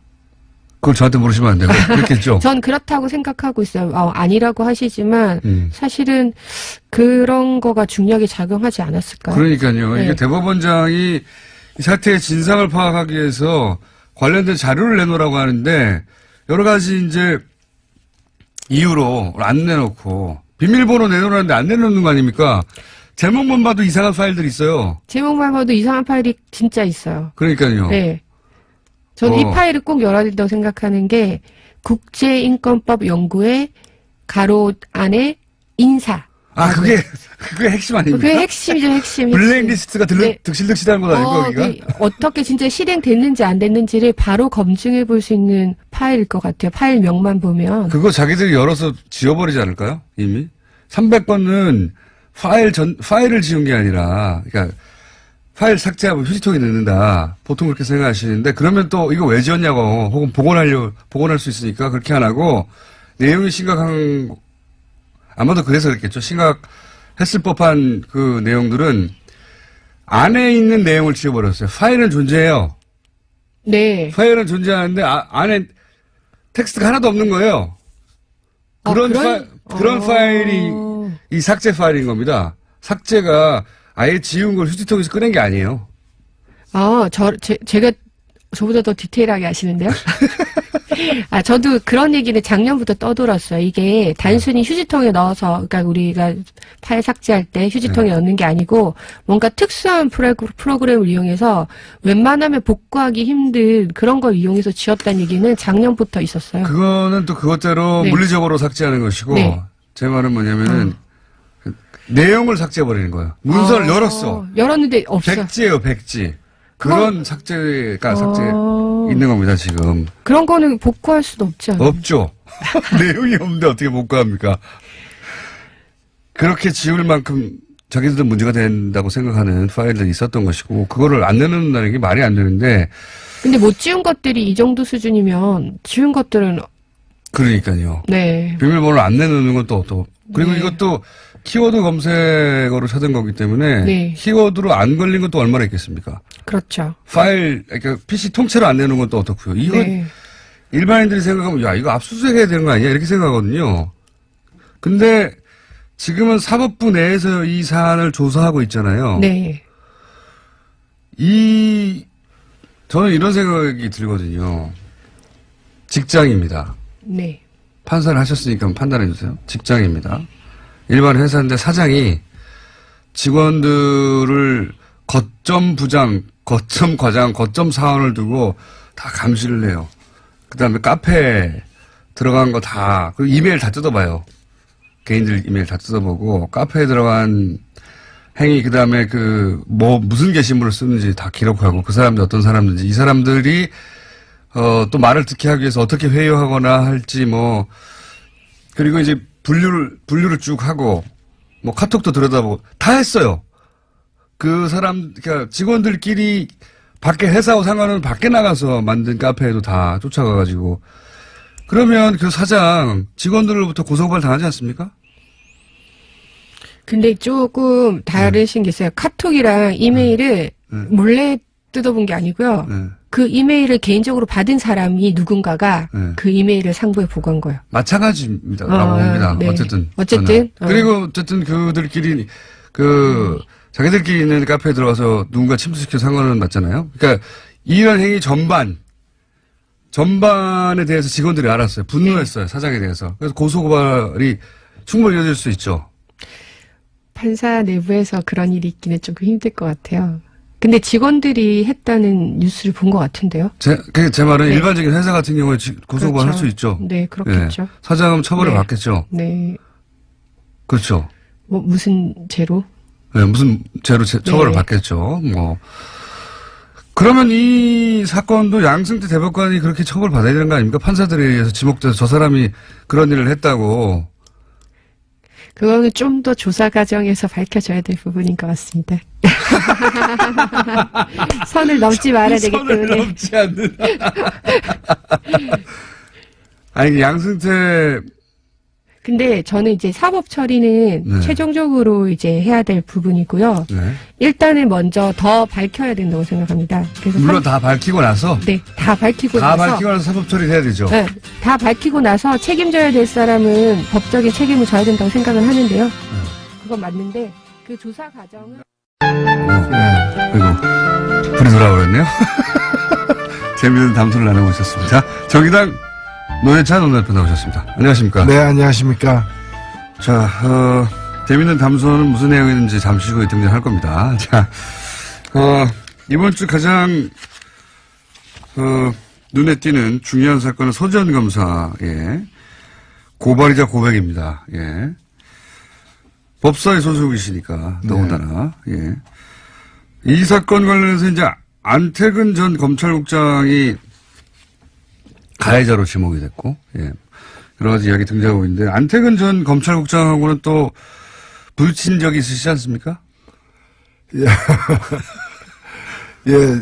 그걸 저한테 물으시면 안 되고 그렇겠죠.
전 그렇다고 생각하고 있어요. 아니라고 하시지만 사실은 그런 거가 중요하게 작용하지 않았을까요?
그러니까요.
네.
이게 대법원장이 이 사태의 진상을 파악하기 위해서 관련된 자료를 내놓으라고 하는데 여러 가지 이제 이유로 안 내놓고 비밀번호 내놓으라는데 안 내놓는 거 아닙니까? 제목만 봐도 이상한 파일들이 있어요.
제목만 봐도 이상한 파일이 진짜 있어요.
그러니까요.
네. 저는 이 파일을 꼭 열어야 된다고 생각하는 게 국제인권법 연구의 가로 안에 인사.
그게 핵심 아닙니까?
그게 핵심이죠, 핵심.
블랙리스트가 득실득실하는 건 아니고 여기가?
어떻게 진짜 실행됐는지 안 됐는지를 바로 검증해 볼 수 있는 파일일 것 같아요. 파일명만 보면.
그거 자기들이 열어서 지워버리지 않을까요? 이미? 300건은 파일을 지운 게 아니라, 그러니까 파일 삭제하고 휴지통에 넣는다. 보통 그렇게 생각하시는데, 그러면 또 이거 왜 지웠냐고, 혹은 복원할 수 있으니까 그렇게 안 하고, 내용이 심각한, 아마도 그래서 그랬겠죠. 심각했을 법한 그 내용들은 안에 있는 내용을 지워버렸어요. 파일은 존재해요.
네.
파일은 존재하는데, 안에 텍스트가 하나도 없는 거예요. 그런 파일이 이 삭제 파일인 겁니다. 삭제가 아예 지운 걸 휴지통에서 꺼낸 게 아니에요.
제가 저보다 더 디테일하게 아시는데요? 저도 그런 얘기는 작년부터 떠돌았어요. 이게 단순히 휴지통에 넣어서, 그러니까 우리가 파일 삭제할 때 휴지통에 넣는 게 아니고, 뭔가 특수한 프로그램을 이용해서 웬만하면 복구하기 힘든 그런 걸 이용해서 지웠다는 얘기는 작년부터 있었어요.
그거는 또 그것대로
네.
물리적으로 삭제하는 것이고,
네.
제 말은 뭐냐면은, 그 내용을 삭제해버리는 거예요. 문서를 열었어.
열었는데 없어.
백지예요, 백지. 그런 삭제가 있는 겁니다, 지금.
그런 거는 복구할 수도 없지 않아요?
없죠. 내용이 없는데 어떻게 복구합니까? 그렇게 지울 만큼 자기들도 문제가 된다고 생각하는 파일들이 있었던 것이고, 그거를 안 내놓는다는 게 말이 안 되는데.
근데 못 지운 것들이 이 정도 수준이면 지운 것들은
그러니까요.
네.
비밀번호를 안 내놓는 건 또 그리고
네.
이것도 키워드 검색어로 찾은 거기 때문에
네.
키워드로 안 걸린 것도 얼마나 있겠습니까?
그렇죠.
파일, 그러니까 PC 통째로 안 내놓은 건 또 어떻고요? 이건
네.
일반인들이 생각하면 야 이거 압수수색해야 되는 거 아니야? 이렇게 생각하거든요. 근데 지금은 사법부 내에서 이 사안을 조사하고 있잖아요.
네.
저는 이런 생각이 들거든요. 직장입니다.
네.
판사를 하셨으니까 판단해 주세요. 직장입니다. 일반 회사인데 사장이 직원들을 거점 부장, 거점 과장, 거점 사원을 두고 다 감시를 해요. 그 다음에 카페 들어간 거 다, 그리고 이메일 다 뜯어봐요. 개인들 이메일 다 뜯어보고, 카페에 들어간 행위, 그 다음에 무슨 게시물을 쓰는지 다 기록하고, 그 사람들 어떤 사람들인지, 이 사람들이, 또 말을 듣게 하기 위해서 어떻게 회유하거나 할지 그리고 이제 분류를 쭉 하고, 카톡도 들여다보고, 다 했어요. 그러니까 직원들끼리 밖에 회사하고 상관은 밖에 나가서 만든 카페에도 다 쫓아가가지고, 그러면 그 사장 직원들로부터 고소고발 당하지 않습니까?
근데 조금 다르신 게 있어요. 카톡이랑 이메일을 몰래 뜯어본 게 아니고요.
네.
그 이메일을 개인적으로 받은 사람이 누군가가
네.
그 이메일을 상부에 보고한 거예요.
마찬가지입니다. 라고 봅니다.
네.
어쨌든.
그리고
어쨌든 그들끼리, 자기들끼리 있는 카페에 들어가서 누군가 침투시켜 상관은 맞잖아요. 그러니까 이런 행위 전반에 대해서 직원들이 알았어요. 분노했어요. 사장에 대해서. 그래서 고소고발이 충분히 이어질 수 있죠.
판사 내부에서 그런 일이 있기는 조금 힘들 것 같아요. 근데 직원들이 했다는 뉴스를 본 것 같은데요.
제 말은
네.
일반적인 회사 같은 경우에 고소고발
그렇죠.
할 수 있죠.
네, 그렇겠죠.
네. 사장은 처벌을
네.
받겠죠.
네.
그렇죠.
무슨 죄로?
네, 무슨 죄로 처벌을 받겠죠. 그러면 이 사건도 양승태 대법관이 그렇게 처벌 받아야 되는 거 아닙니까? 판사들에 의해서 지목돼서 저 사람이 그런 일을 했다고.
그거는 좀 더 조사 과정에서 밝혀져야 될 부분인 것 같습니다. 선을 넘지 말아야 되기 때문에.
선을 넘지 않는. 아니, 양승태.
근데 저는 이제 사법 처리는
네.
최종적으로 이제 해야 될 부분이고요.
네.
일단은 먼저 더 밝혀야 된다고 생각합니다. 그래서
물론 다 밝히고 나서.
네, 다 밝히고
다
나서.
밝히고 나서 사법 처리해야 되죠.
네, 다 밝히고 나서 책임져야 될 사람은 법적인 책임을 져야 된다고 생각은 하는데요. 그건 맞는데 그 조사 과정은
그리고 불이 돌아버렸네요. 재미있는 담소를 나누고 있었습니다. 정의당 노회찬 원내대표 나오셨습니다. 안녕하십니까?
네, 안녕하십니까?
자, 재미있는 담소는 무슨 내용인지 잠시 후에 등장할 겁니다. 자, 이번 주 가장 눈에 띄는 중요한 사건은 서지현 검사의 고발이자 고백입니다. 예. 법사위 소속이시니까 더군다나. 예. 이 사건 관련해서 이제 안태근 전 검찰국장이 가해자로 지목이 됐고, 예. 여러 가지 이야기 등장하고 있는데, 안태근 전 검찰국장하고는 또 부딪힌 적이 있으시지 않습니까?
예,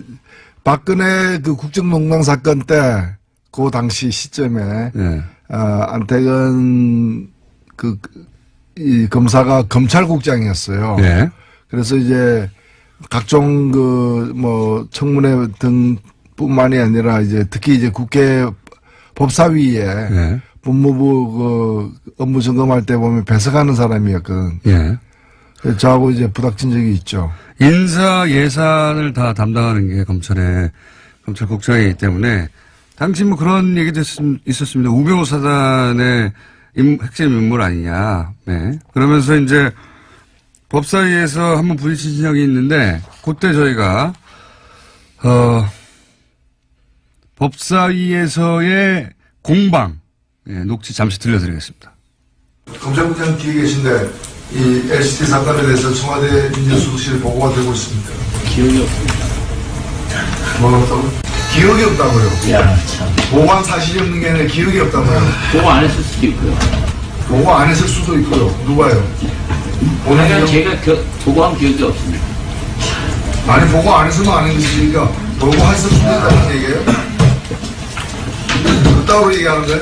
박근혜 그 국정농단 사건 때, 그 당시 시점에,
예.
안태근 이 검사가 검찰국장이었어요.
예.
그래서 이제 각종 청문회 등 뿐만이 아니라 이제 특히 이제 국회 법사위에
예.
법무부 업무 점검할 때 보면 배석하는 사람이었거든.
예.
저하고 이제 부닥친 적이 있죠.
인사 예산을 다 담당하는 게 검찰국장이기 때문에 당시 뭐 그런 얘기도 있었습니다. 우병우 사단의 핵심 인물 아니냐. 네. 그러면서 이제 법사위에서 한번 부딪힌 적이 있는데 그때 저희가 법사위에서의 공방 녹취 잠시 들려드리겠습니다.
검찰국장 뒤에 계신데 이 LCT 사건에 대해서 청와대 민정수석실에 보고가 되고 있습니다.
기억이 없습니다.
뭐가 없다고? 기억이 없다고요?
야, 참.
보고한 사실이 없는 게 아니라 기억이 없다고요?
보고 안 했을 수도 있고요.
보고 안 했을 수도 있고요. 누가요?
그냥 제가 보고한 기억이 없습니다.
아니 보고 안 했으면 안 했으니까 보고했을 수도 있다는 얘기예요? 그따구로 얘기하는 거예요?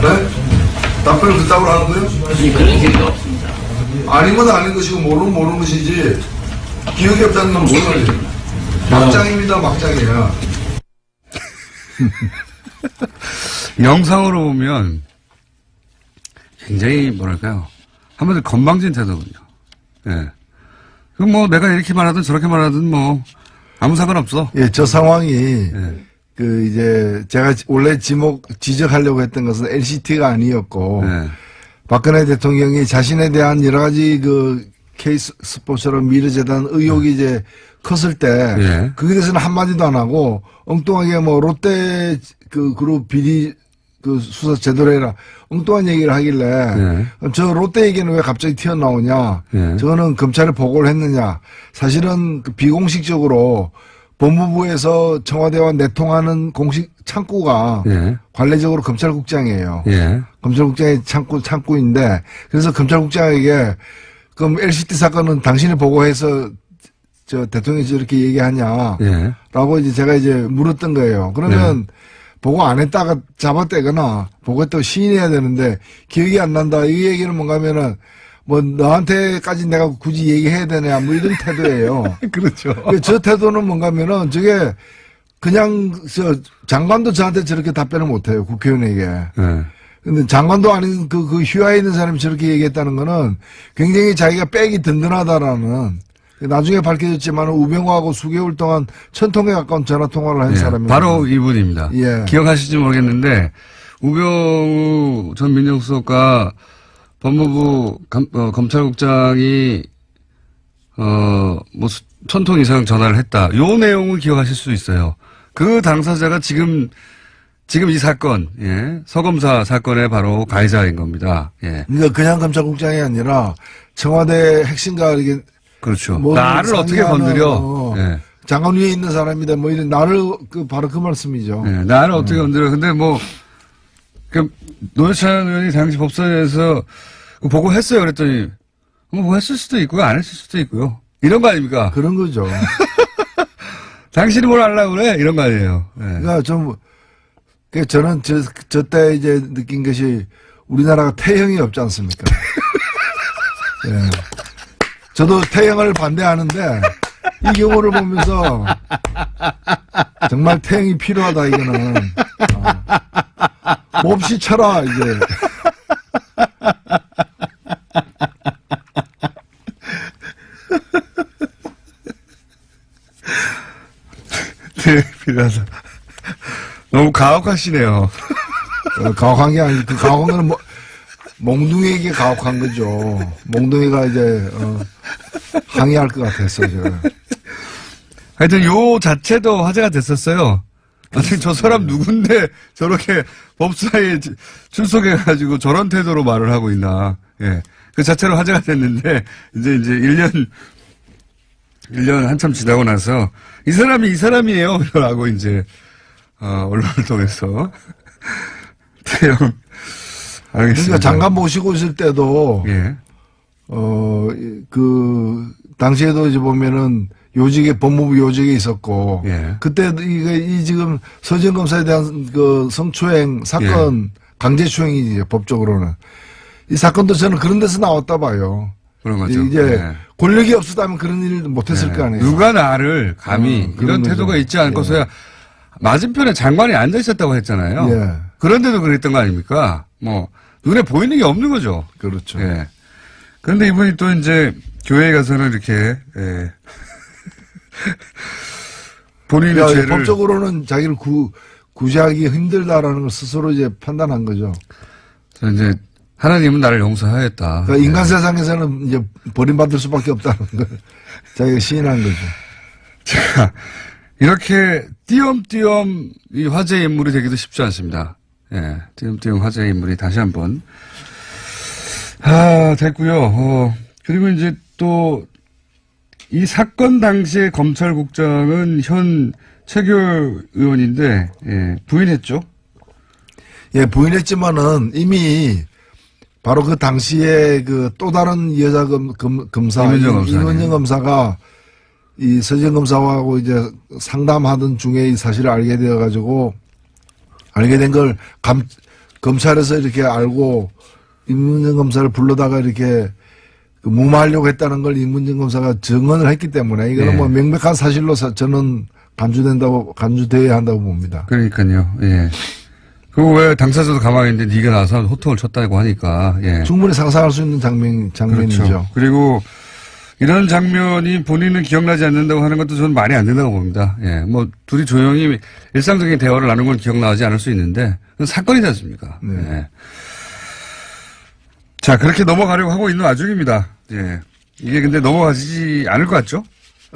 네? 답변을 그따구로 하는 거예요?
아니, 그런 기억이 없습니다.
아니면 아닌 것이고 모르는 것이지 기억이 없다는 건 무슨 말이에요? 막장입니다. 막장이야.
영상으로 보면 굉장히 뭐랄까요. 한마디로 건방진 태도군요. 예. 그럼 뭐 내가 이렇게 말하든 저렇게 말하든 뭐 아무 상관없어.
예, 저 상황이
예.
그 이제 제가 원래 지적하려고 했던 것은 LCT가 아니었고
예.
박근혜 대통령이 자신에 대한 여러 가지 그 케이스 스포츠처럼 미르재단 의혹이 이제 컸을 때
예.
그에 대해서는 한마디도 안 하고 엉뚱하게 뭐 롯데 그 그룹 비리 그 수사 제대로 해라 엉뚱한 얘기를 하길래
예.
저 롯데 얘기는 왜 갑자기 튀어나오냐
예.
저거는 검찰에 보고를 했느냐 사실은 그 비공식적으로 법무부에서 청와대와 내통하는 공식 창구가
예.
관례적으로 검찰국장이에요.
예.
검찰국장의 창구인데 그래서 검찰국장에게 그럼 LCT 사건은 당신이 보고해서 저 대통령이 저렇게 얘기하냐
예.
라고 이제 제가 이제 물었던 거예요. 그러면 보고 안 했다가 잡아떼거나 보고했다고 시인해야 되는데 기억이 안 난다. 이 얘기는 뭔가 하면은 뭐 너한테까지 내가 굳이 얘기해야 되냐 뭐 이런 태도예요.
그렇죠.
저 태도는 뭔가 하면은 저게 그냥 저 장관도 저한테 저렇게 답변을 못해요. 국회의원에게.
예.
근데 장관도 아닌 그 휘하에 있는 사람이 저렇게 얘기했다는 거는 굉장히 자기가 백이 든든하다라는 나중에 밝혀졌지만 우병우하고 수개월 동안 1000통에 가까운 전화 통화를 한
예.
사람입니다.
바로 이분입니다.
예.
기억하실지 모르겠는데 우병우 전 민정수석과 법무부 검찰국장이 뭐 1000통 이상 전화를 했다. 요 내용을 기억하실 수 있어요. 그 당사자가 지금 이 사건, 예, 서검사 사건의 바로 가해자인 겁니다. 예.
그러니까 그냥 검찰국장이 아니라 청와대 핵심가 이게
그렇죠.
모든
나를 어떻게 건드려? 예.
장관 위에 있는 사람이다. 뭐 이런 나를 바로 그 말씀이죠.
예. 나를 어떻게 건드려? 근데 뭐 노회찬 의원이 당시 법사위에서 보고했어요. 그랬더니 뭐 했을 수도 있고요, 안 했을 수도 있고요. 이런 거 아닙니까?
그런 거죠.
당신이 뭘 하려고 그래? 이런 거 아니에요. 예.
그러니까 저는 저 때 이제 느낀 것이 우리나라가 태형이 없지 않습니까? 예. 저도 태형을 반대하는데 이 경우를 보면서 정말 태형이 필요하다 이거는 몹시 쳐라 이제.
네, 필요하다. 너무 가혹하시네요.
가혹한 게 아니고 그 가혹한 거는 몽둥이에게 가혹한 거죠. 몽둥이가 이제 항의할 것 같았어요. 제가.
하여튼 요 자체도 화제가 됐었어요. 아니 저 사람 누군데 저렇게 법사에 출석해가지고 저런 태도로 말을 하고 있나. 예. 그 자체로 화제가 됐는데 이제 1년 한참 지나고 나서 이 사람이 이 사람이에요. 라고 이제 언론을 통해서 태형 알겠습니다.
그러니까 장관 모시고 있을 때도
예.
그 당시에도 이제 보면은 요직에 법무부 요직에 있었고
예.
그때 이 지금 서지현 검사에 대한 그 성추행 사건 강제추행이지 법적으로는 이 사건도 저는 그런 데서 나왔다 봐요.
그런 거죠.
이제
예.
권력이 없었다면 그런 일을 못했을 거 아니에요.
누가 나를 감히
그런
이런 태도가
거죠.
있지 않고서야 맞은편에 장관이 앉아 있었다고 했잖아요.
예.
그런데도 그랬던 거 아닙니까? 뭐 눈에 보이는 게 없는 거죠.
그렇죠.
예. 그런데 이분이 또 이제 교회에 가서는 이렇게, 예. 본인의
야,
죄를.
법적으로는 자기를 구제하기 힘들다라는 걸 스스로 이제 판단한 거죠.
이제 하나님은 나를 용서하였다.
그러니까 인간 세상에서는 이제 버림받을 수밖에 없다는 걸 자기가 시인한 거죠.
자, 이렇게 띄엄띄엄 이 화제의 인물이 되기도 쉽지 않습니다. 예, 띄엄띄엄 화제의 인물이 다시 한번. 됐고요. 그리고 이제 또 이 사건 당시에 검찰국장은 현 최규일 의원인데, 예, 부인했죠?
예, 부인했지만은 이미 바로 그 당시에 그 또 다른 여자 검사, 이문정 검사가 이 서지현 검사하고 이제 상담하던 중에 이 사실을 알게 되어가지고 알게 된 걸 검찰에서 이렇게 알고 이문정 검사를 불러다가 이렇게 무마하려고 했다는 걸 이문정 검사가 증언을 했기 때문에 이거는
네.
뭐 명백한 사실로 저는 간주되어야 한다고 봅니다.
그러니까요. 예. 그리고 왜 당사자도 가만히 있는데 네가 나와서 호통을 쳤다고 하니까. 예.
충분히 상상할 수 있는 장면이죠.
그렇죠. 그리고 이런 장면이 본인은 기억나지 않는다고 하는 것도 저는 말이 안 된다고 봅니다. 예. 뭐 둘이 조용히 일상적인 대화를 나눈 건 기억나지 않을 수 있는데 그건 사건이지 않습니까?
네.
예. 자, 그렇게 넘어가려고 하고 있는 와중입니다. 예. 이게 근데 넘어가지 않을 것 같죠?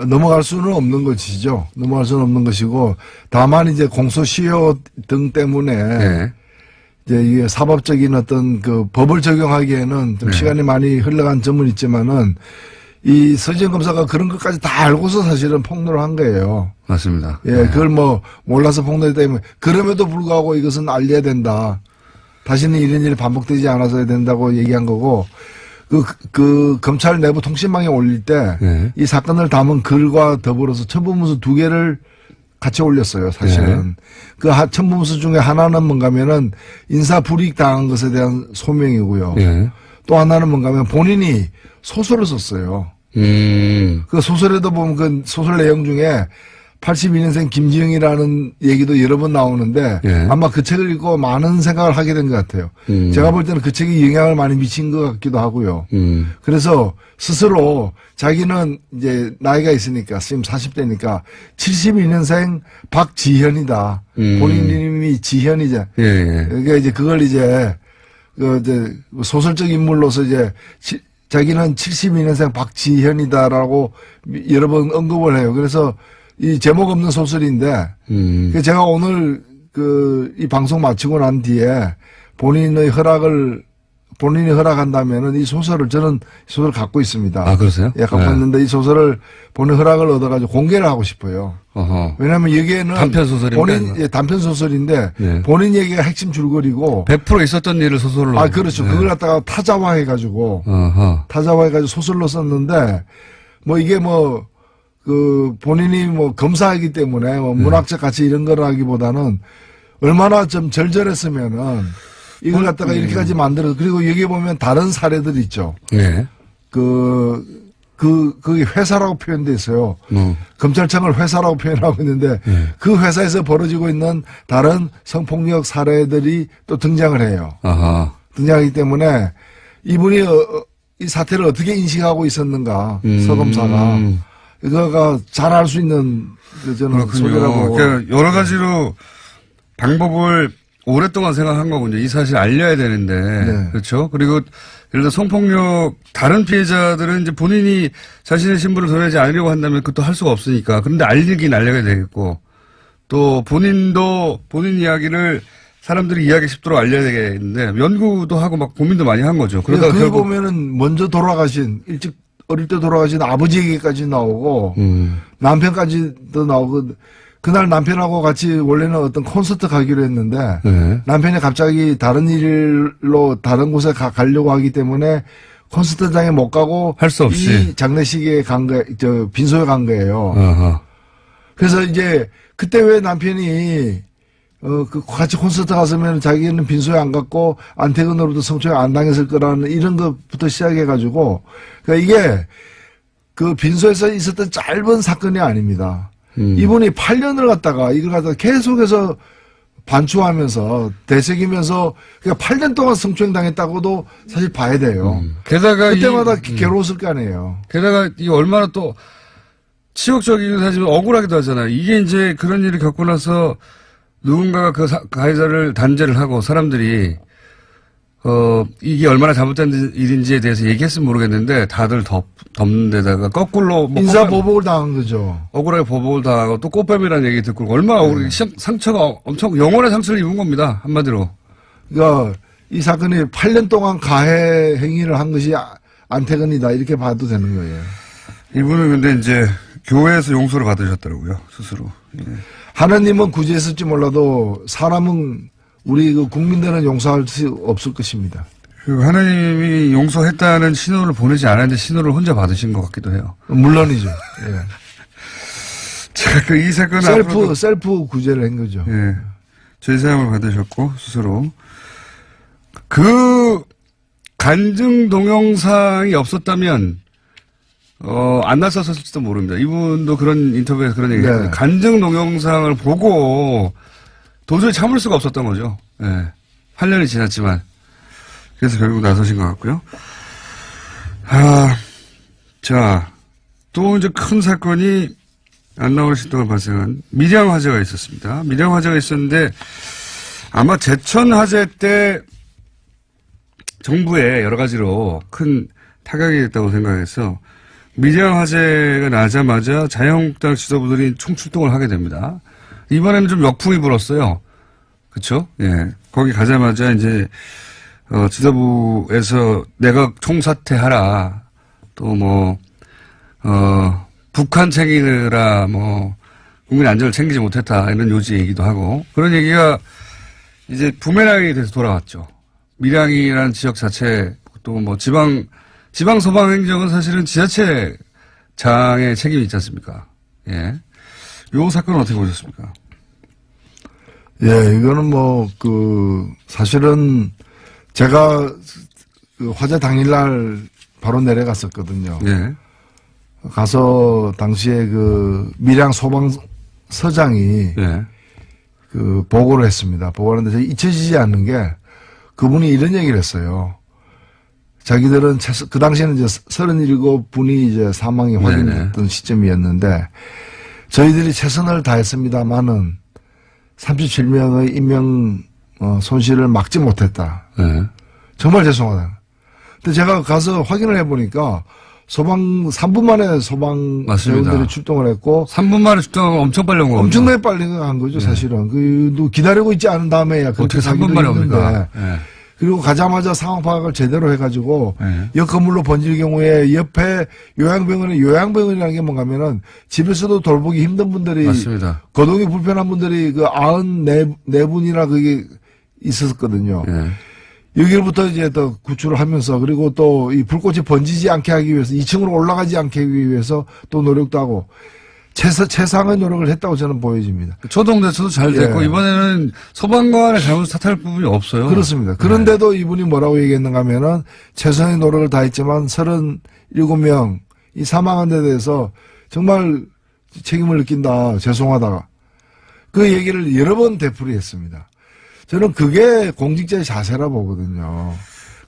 넘어갈 수는 없는 것이죠. 넘어갈 수는 없는 것이고, 다만 이제 공소시효 등 때문에,
예.
이제 이게 사법적인 어떤 그 법을 적용하기에는 좀
네.
시간이 많이 흘러간 점은 있지만은, 이 서지현 검사가 그런 것까지 다 알고서 사실은 폭로를 한 거예요.
맞습니다.
예, 그걸 뭐 몰라서 폭로했다 면 그럼에도 불구하고 이것은 알려야 된다. 다시는 이런 일이 반복되지 않아서야 된다고 얘기한 거고, 그 검찰 내부 통신망에 올릴 때 이
네.
사건을 담은 글과 더불어서 첨부문서 2개를 같이 올렸어요, 사실은. 그 첨부문서 중에 하나는 뭔가면은 인사 불이익 당한 것에 대한 소명이고요.
예.
또 하나는 뭔가면 본인이 소설을 썼어요. 그 소설에도 보면 그 소설 내용 중에 82년생 김지영이라는 얘기도 여러 번 나오는데
예.
아마 그 책을 읽고 많은 생각을 하게 된 것 같아요. 제가 볼 때는 그 책이 영향을 많이 미친 것 같기도 하고요. 그래서 스스로 자기는 이제 나이가 있으니까 지금 40대니까 72년생 박지현이다. 본인 이름이 지현이자.
예, 예.
그러니까 이제 그걸 이제 소설적 인물로서 이제 자기는 72년생 박지현이다라고 여러 번 언급을 해요. 그래서 이 제목 없는 소설인데, 제가 오늘 이 방송 마치고 난 뒤에 본인이 허락한다면은 이 소설을 저는 소설을 갖고 있습니다.
아, 그러세요?
예, 갖고
네.
있는데 이 소설을 본인 허락을 얻어가지고 공개를 하고 싶어요.
어허.
왜냐하면 여기에는
단편 소설인데?
예, 단편 소설인데
네.
본인 얘기가 핵심 줄거리고
100% 있었던 일을 소설로.
그렇죠.
네.
그걸 갖다가 타자화해가지고
어허.
소설로 썼는데 뭐 이게 본인이 검사이기 때문에 문학적 가치 이런 거라기보다는 얼마나 좀 절절했으면은 이걸 갖다가 이렇게까지 만들어서 그리고 여기 보면 다른 사례들 있죠.
네.
그게 회사라고 표현돼 있어요.
뭐.
검찰청을 회사라고 표현하고 있는데 그 회사에서 벌어지고 있는 다른 성폭력 사례들이 또 등장을 해요.
아하.
등장하기 때문에 이분이 이 사태를 어떻게 인식하고 있었는가 서검사가 그거가 잘 알 수 있는 저는 소개라고.
그러니까 여러 가지로 방법을 오랫동안 생각한 거군요. 이 사실 알려야 되는데.
네.
그렇죠? 그리고 예를 들어 성폭력 다른 피해자들은 이제 본인이 자신의 신분을 드러내지 않으려고 한다면 그것도 할 수가 없으니까. 그런데 알리긴 알려야 되겠고 또 본인도 본인 이야기를 사람들이 이해하기 쉽도록 알려야 되겠는데 연구도 하고 막 고민도 많이 한 거죠. 그러다가
그
결국
보면은 먼저 돌아가신 어릴 때 돌아가신 아버지 얘기까지 나오고 남편까지도 나오고 그날 남편하고 같이 원래는 어떤 콘서트 가기로 했는데
네.
남편이 갑자기 다른 일로 다른 곳에 가려고 하기 때문에 콘서트장에 못 가고
할 수 없이
이 장례식에 빈소에 간 거예요.
어허.
그래서 이제 그때 왜 남편이 같이 콘서트 갔으면 자기는 빈소에 안 갔고 안태근으로부터 성추행 안 당했을 거라는 이런 것부터 시작해가지고 그러니까 이게 그 빈소에서 있었던 짧은 사건이 아닙니다. 이분이 8년을 갖다가 이걸 갖다가 계속해서 반추하면서 되새기면서 그러니까 8년 동안 성추행 당했다고도 사실 봐야 돼요.
게다가
그때마다 괴로웠을 거 아니에요.
게다가 이 얼마나 또 치욕적이기도 하지만 억울하기도 하잖아요. 이게 이제 그런 일을 겪고 나서 누군가가 그 가해자를 단죄를 하고 사람들이 이게 얼마나 잘못된 일인지에 대해서 얘기했으면 모르겠는데 다들 덮는 데다가 거꾸로 뭐
인사보복을 당한 거죠.
억울하게 보복을 당하고 또 꽃뱀이라는 얘기 듣고 얼마나 억울하게 상처가 엄청 영혼의 상처를 입은 겁니다. 한마디로.
그러니까 이 사건이 8년 동안 가해 행위를 한 것이 안태근이다 이렇게 봐도 되는 거예요.
이분은 근데 이제 교회에서 용서를 받으셨더라고요. 스스로. 예.
하나님은 구제했을지 몰라도 사람은 우리 그 국민들은 용서할 수 없을 것입니다.
그 하나님이 용서했다는 신호를 보내지 않았는데 신호를 혼자 받으신 것 같기도 해요.
물론이죠. 예.
제가 그 이 사건은
셀프 구제를 한 거죠.
예. 죄사함을 받으셨고 스스로 그 간증 동영상이 없었다면 안 나섰을지도 모릅니다. 이분도 그런 인터뷰에서 그런 얘기했어요.
네.
간증 동영상을 보고 도저히 참을 수가 없었던 거죠. 예. 8년이 지났지만. 그래서 결국 나서신 것 같고요. 자, 또 이제 큰 사건이 안 나오신 동안 발생한 밀양 화재가 있었습니다. 밀양 화재가 있었는데 아마 제천 화재 때 정부에 여러 가지로 큰 타격이 됐다고 생각해서 밀양 화재가 나자마자 자유한국당 지도부들이 총출동을 하게 됩니다. 이번에는 좀 역풍이 불었어요. 그쵸? 예. 거기 가자마자 이제, 지도부에서 내각 총사퇴하라. 또 뭐, 북한 챙기느라 뭐, 국민 안전을 챙기지 못했다. 이런 요지 얘기도 하고. 그런 얘기가 이제 부메랑이 돼서 돌아왔죠. 밀양이라는 지역 자체, 또 뭐 지방 소방행정은 사실은 지자체장의 책임이 있지 않습니까? 예. 요 사건은 어떻게 보셨습니까?
예, 이거는 사실은 제가 그 화재 당일날 바로 내려갔었거든요.
예.
가서 당시에 그 밀양 소방서장이
예.
그 보고를 했습니다. 보고를 했는데 잊혀지지 않는 게 그분이 이런 얘기를 했어요. 자기들은 그 당시에는 이제 37분이 이제 사망이 확인됐던 시점이었는데 저희들이 최선을 다했습니다만은 37명의 인명 손실을 막지 못했다.
네.
정말 죄송하다. 근데 제가 가서 확인을 해보니까 3분 만에 소방 대원들이 출동을 했고
3분 만에 출동하면 엄청 빨리 온 거거든요.
엄청나게 빨리 한 거죠, 사실은. 기다리고 있지 않은 다음에야
어떻게 3분 만에 옵니까? 네.
그리고 가자마자 상황 파악을 제대로 해가지고
네.
옆 건물로 번질 경우에 옆에 요양병원이라는 게 뭔가면은 집에서도 돌보기 힘든 분들이
맞습니다.
거동이 불편한 분들이 그 94분이나 그게 있었거든요.
네.
여기로부터 이제 더 구출을 하면서 그리고 또 이 불꽃이 번지지 않게 하기 위해서 2층으로 올라가지 않게 하기 위해서 또 노력도 하고 최상의 노력을 했다고 저는 보여집니다.
초동대처도 잘 됐고
예.
이번에는 소방관의 잘못 탓할 부분이 없어요.
그렇습니다. 그런데도 이분이 뭐라고 얘기했는가 하면은 최선의 노력을 다했지만 37명 이 사망한 데 대해서 정말 책임을 느낀다. 죄송하다. 그 얘기를 여러 번 되풀이했습니다. 저는 그게 공직자의 자세라 보거든요.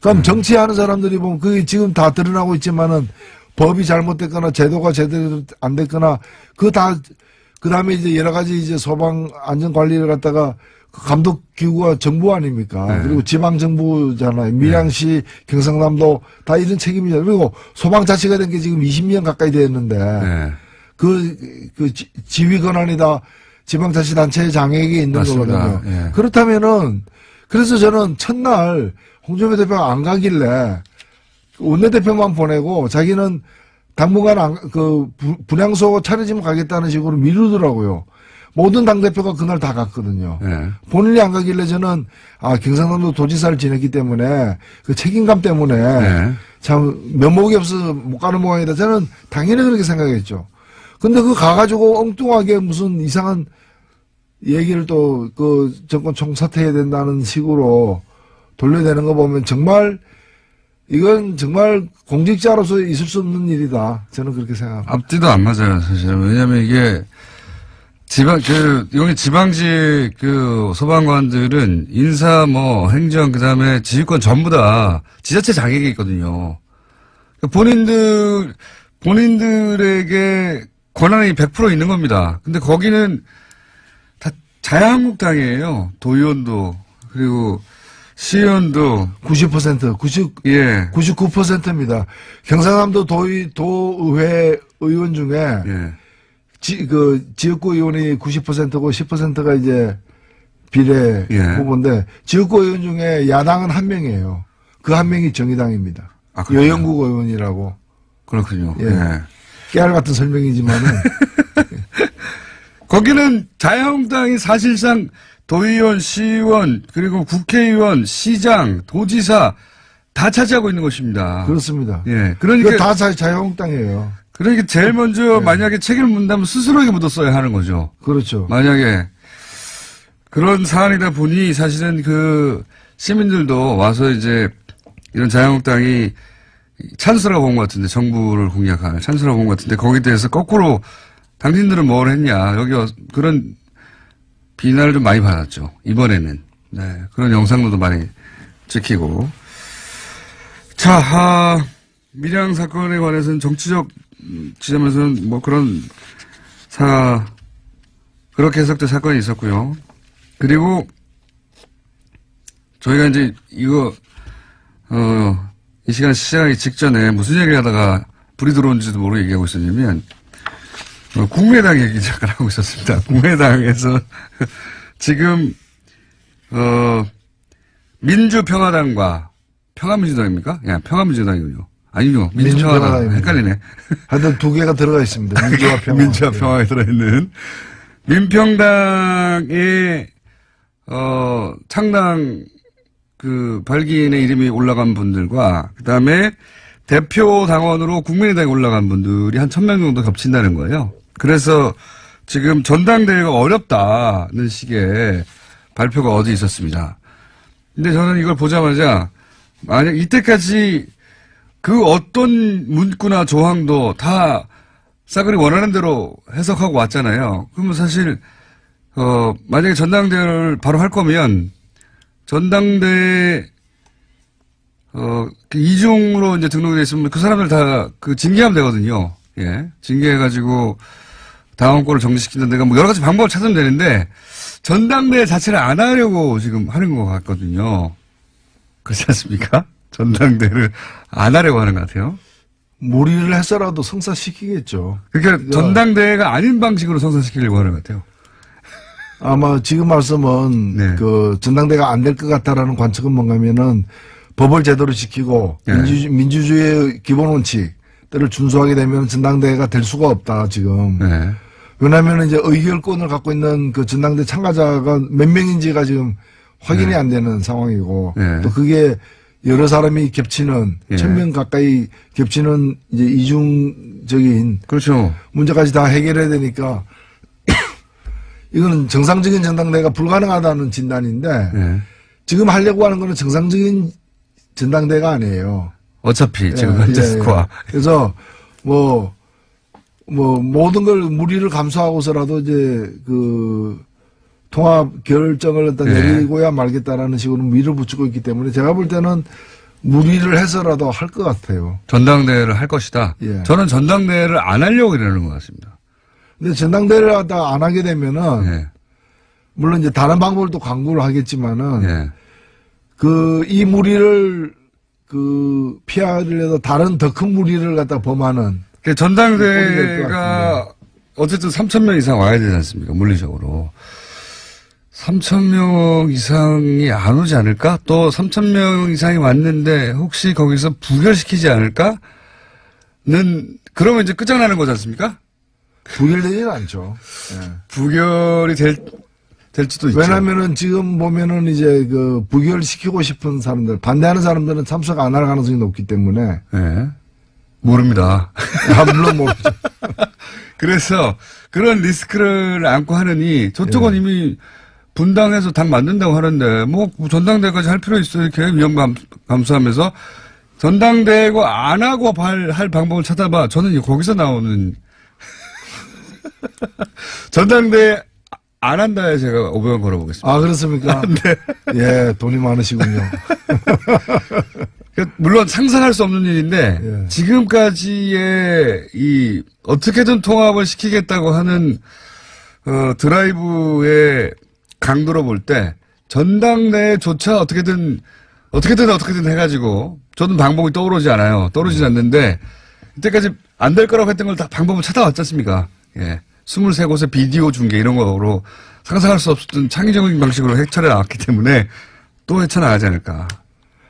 그럼 정치하는 사람들이 보면 그게 지금 다 드러나고 있지만은 법이 잘못됐거나 제도가 제대로 안 됐거나 그 다음에 이제 여러 가지 이제 소방 안전 관리를 갖다가 그 감독 기구가 정부 아닙니까?
네.
그리고 지방 정부잖아요. 밀양시, 경상남도 다 이런 책임이잖아요. 그리고 소방 자체가 된 게 지금 20년 가까이 됐는데
네.
지휘 권한이 다 지방자치단체의 장에게 있는
맞습니다.
거거든요.
예.
그렇다면은 그래서 저는 첫날 홍준표 대표가 안 가길래 원내대표만 보내고 자기는 당분간 분향소 차려지면 가겠다는 식으로 미루더라고요. 모든 당대표가 그날 다 갔거든요.
네.
본인이 안 가길래 저는 경상남도 도지사를 지냈기 때문에 그 책임감 때문에
네.
참 면목이 없어서 못 가는 모양이다. 저는 당연히 그렇게 생각했죠. 근데 가가지고 엉뚱하게 무슨 이상한 얘기를 또 정권 총사퇴해야 된다는 식으로 돌려대는 거 보면 이건 정말 공직자로서 있을 수 없는 일이다. 저는 그렇게 생각합니다.
앞뒤도 안 맞아요, 사실은. 왜냐하면 이게 여기 지방직 소방관들은 인사, 행정, 그 다음에 지휘권 전부 다 지자체 자격이 있거든요. 본인들에게 권한이 100% 있는 겁니다. 근데 거기는 다 자유한국당이에요. 도의원도, 그리고 시의원도.
90%, 99%입니다. 경상남도 도의회 의원 중에
예.
지역구 의원이 90%고 10%가 이제 비례
예.
후보인데 지역구 의원 중에 야당은 한 명이에요. 그 한 명이 정의당입니다.
아, 그렇군요.
여영국 의원이라고.
그렇군요.
예.
예.
깨알 같은 설명이지만은
거기는 자유한국당이 사실상 도의원, 시의원, 그리고 국회의원, 시장, 도지사 다 차지하고 있는 것입니다.
그렇습니다.
예.
그거
그러니까
다 자유한국당이에요.
제일 먼저 만약에 책임을 묻는다면 스스로에게 묻었어야 하는 거죠.
그렇죠.
만약에 그런 사안이다 보니 사실은 시민들도 와서 이제 이런 자유한국당이 찬스라고 본 것 같은데, 정부를 공략할 찬스라고 본 것 같은데, 거기에 대해서 거꾸로 당신들은 뭘 했냐, 그런 비난을 좀 많이 받았죠. 이번에는. 네. 그런 영상들도 많이 찍히고. 자, 밀양 사건에 관해서는 정치적 지점에서는 그렇게 해석된 사건이 있었고요. 그리고 저희가 이제 이 시간 시작하기 직전에 무슨 얘기를 하다가 불이 들어온지도 모르게 얘기하고 있었냐면, 국민의당 얘기 잠깐 하고 있었습니다. 국민의당에서 지금, 민주평화당과 평화민주당입니까? 평화민주당이군요. 아니요. 민주평화당. 헷갈리네.
하여튼 두 개가 들어가 있습니다. 민주와 평화.
민주와 평화에 들어있는. 민평당의, 창당, 발기인의 이름이 올라간 분들과, 그 다음에 대표 당원으로 국민의당에 올라간 분들이 한 1000명 정도 겹친다는 거예요. 그래서 지금 전당대회가 어렵다는 식의 발표가 어제 있었습니다. 근데 저는 이걸 보자마자, 만약 이때까지 그 어떤 문구나 조항도 다 싸그리 원하는 대로 해석하고 왔잖아요. 그러면 사실, 만약에 전당대회를 바로 할 거면, 전당대회, 이중으로 이제 등록이 있으면 그 사람들 다 징계하면 되거든요. 예. 징계해가지고 당원권을 정지시키는 데가 여러 가지 방법을 찾으면 되는데, 전당대회 자체를 안 하려고 지금 하는 것 같거든요. 그렇지 않습니까? 전당대회를 안 하려고 하는 것 같아요.
무리를 해서라도 성사시키겠죠.
그러니까 전당대회가 아닌 방식으로 성사시키려고 하는 것 같아요.
아마 지금 말씀은
네.
전당대가 안 될 것 같다라는 관측은 뭔가면은 법을 제대로 지키고
네.
민주주의의 기본 원칙들을 준수하게 되면 전당대회가 될 수가 없다 지금.
네.
왜냐하면 이제 의결권을 갖고 있는 전당대 참가자가 몇 명인지가 지금 확인이
네.
안 되는 상황이고
네.
또 그게 여러 사람이 겹치는
네.
1000명 가까이 겹치는 이제 이중적인
그렇죠.
문제까지 다 해결해야 되니까 이거는 정상적인 전당대회가 불가능하다는 진단인데
네.
지금 하려고 하는 거는 정상적인 전당대회가 아니에요.
어차피 지금 현재 스코어.
그래서 모든 걸 무리를 감수하고서라도 이제 통합 결정을 일단
네.
내리고야 말겠다라는 식으로 밀어붙이고 있기 때문에 제가 볼 때는 무리를 해서라도 할 것 같아요.
전당대회를 할 것이다.
예.
저는 전당대회를 안 하려고 이러는 것 같습니다.
근데 전당대회를 하다 안 하게 되면은
예.
물론 이제 다른 방법을 또 강구를 하겠지만은
예.
이 무리를 피하려다 다른 더 큰 무리를 갖다 범하는
그 전당대회가 어쨌든 3,000명 이상 와야 되지 않습니까? 물리적으로. 3,000명 이상이 안 오지 않을까? 또 3,000명 이상이 왔는데 혹시 거기서 부결시키지 않을까? 그러면 이제 끝장나는 거지 않습니까?
부결되지는 않죠. 예.
부결이 될지도 있죠.
왜냐면은 지금 보면은 이제 부결시키고 싶은 사람들, 반대하는 사람들은 참석 안 할 가능성이 높기 때문에.
예. 모릅니다.
물론 모르죠.
그래서 그런 리스크를 안고 하느니 저쪽은 이미 분당해서 당 만든다고 하는데 전당대회까지 할 필요 있어요. 이렇게 위험 감수하면서 전당대회가 안 하고 할 방법을 찾아봐. 저는 거기서 나오는 전당대회 안 한다에 제가 500원 걸어보겠습니다.
아, 그렇습니까?
네.
예, 돈이 많으시군요.
물론 상상할 수 없는 일인데
예.
지금까지의 이 어떻게든 통합을 시키겠다고 하는 드라이브의 강도로 볼 때 전당대회조차 어떻게든 해가지고 저는 방법이 떠오르지 않아요. 떠오르지 않는데 이때까지 안 될 거라고 했던 걸 다 방법을 찾아왔지 않습니까? 예. 23곳의 비디오 중계 이런 거로 상상할 수 없었던 창의적인 방식으로 해철해 나왔기 때문에 또 헤쳐나가지 않을까.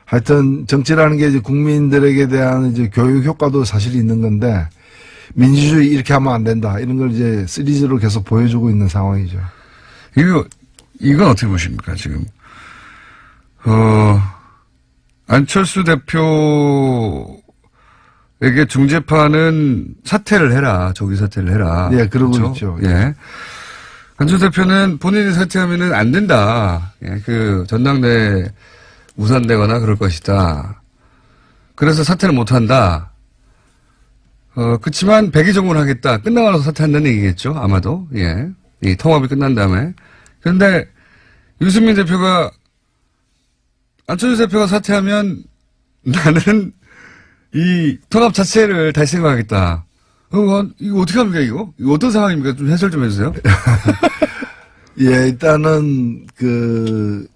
하여튼 정치라는 게 이제 국민들에게 대한 이제 교육 효과도 사실 있는 건데 민주주의 이렇게 하면 안 된다. 이런 걸 이제 시리즈로 계속 보여주고 있는 상황이죠.
이건 어떻게 보십니까, 지금? 안철수 대표에게 중재파는 사퇴를 해라. 조기 사퇴를 해라.
예, 그러고
그렇죠?
있죠.
예. 안철수 대표는 본인이 사퇴하면은 안 된다. 예, 전당대회 무산되거나 그럴 것이다. 그래서 사퇴를 못 한다. 그치만 백의종군 하겠다. 끝나고 나서 사퇴한다는 얘기겠죠. 아마도. 예. 이 통합이 끝난 다음에. 그런데 유승민 대표가 안철수 대표가 사퇴하면 나는 이 통합 자체를 다시 생각하겠다. 이거 어떻게 합니까, 이거? 이거 어떤 상황입니까? 좀 해설 좀 해주세요.
예, 일단은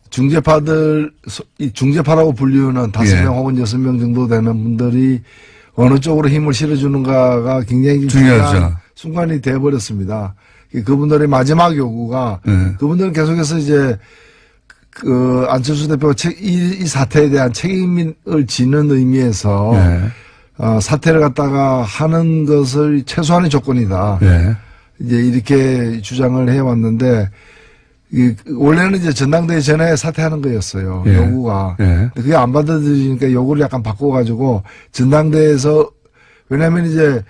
중재파라고 불리우는 5명
예.
혹은 6명 정도 되는 분들이 어느 쪽으로 힘을 실어주는가가 굉장히
중요하죠.
중요한 순간이 되어버렸습니다. 그분들의 마지막 요구가 그분들은 계속해서 이제 안철수 대표가 이 사태에 대한 책임을 지는 의미에서 사퇴를 갖다가 하는 것을 최소한의 조건이다. 이제 이렇게 주장을 해왔는데 원래는 이제 전당대회 전에 사퇴하는 거였어요. 요구가. 근데 그게 안 받아들이니까 요구를 약간 바꿔가지고 전당대회에서 왜냐하면 이제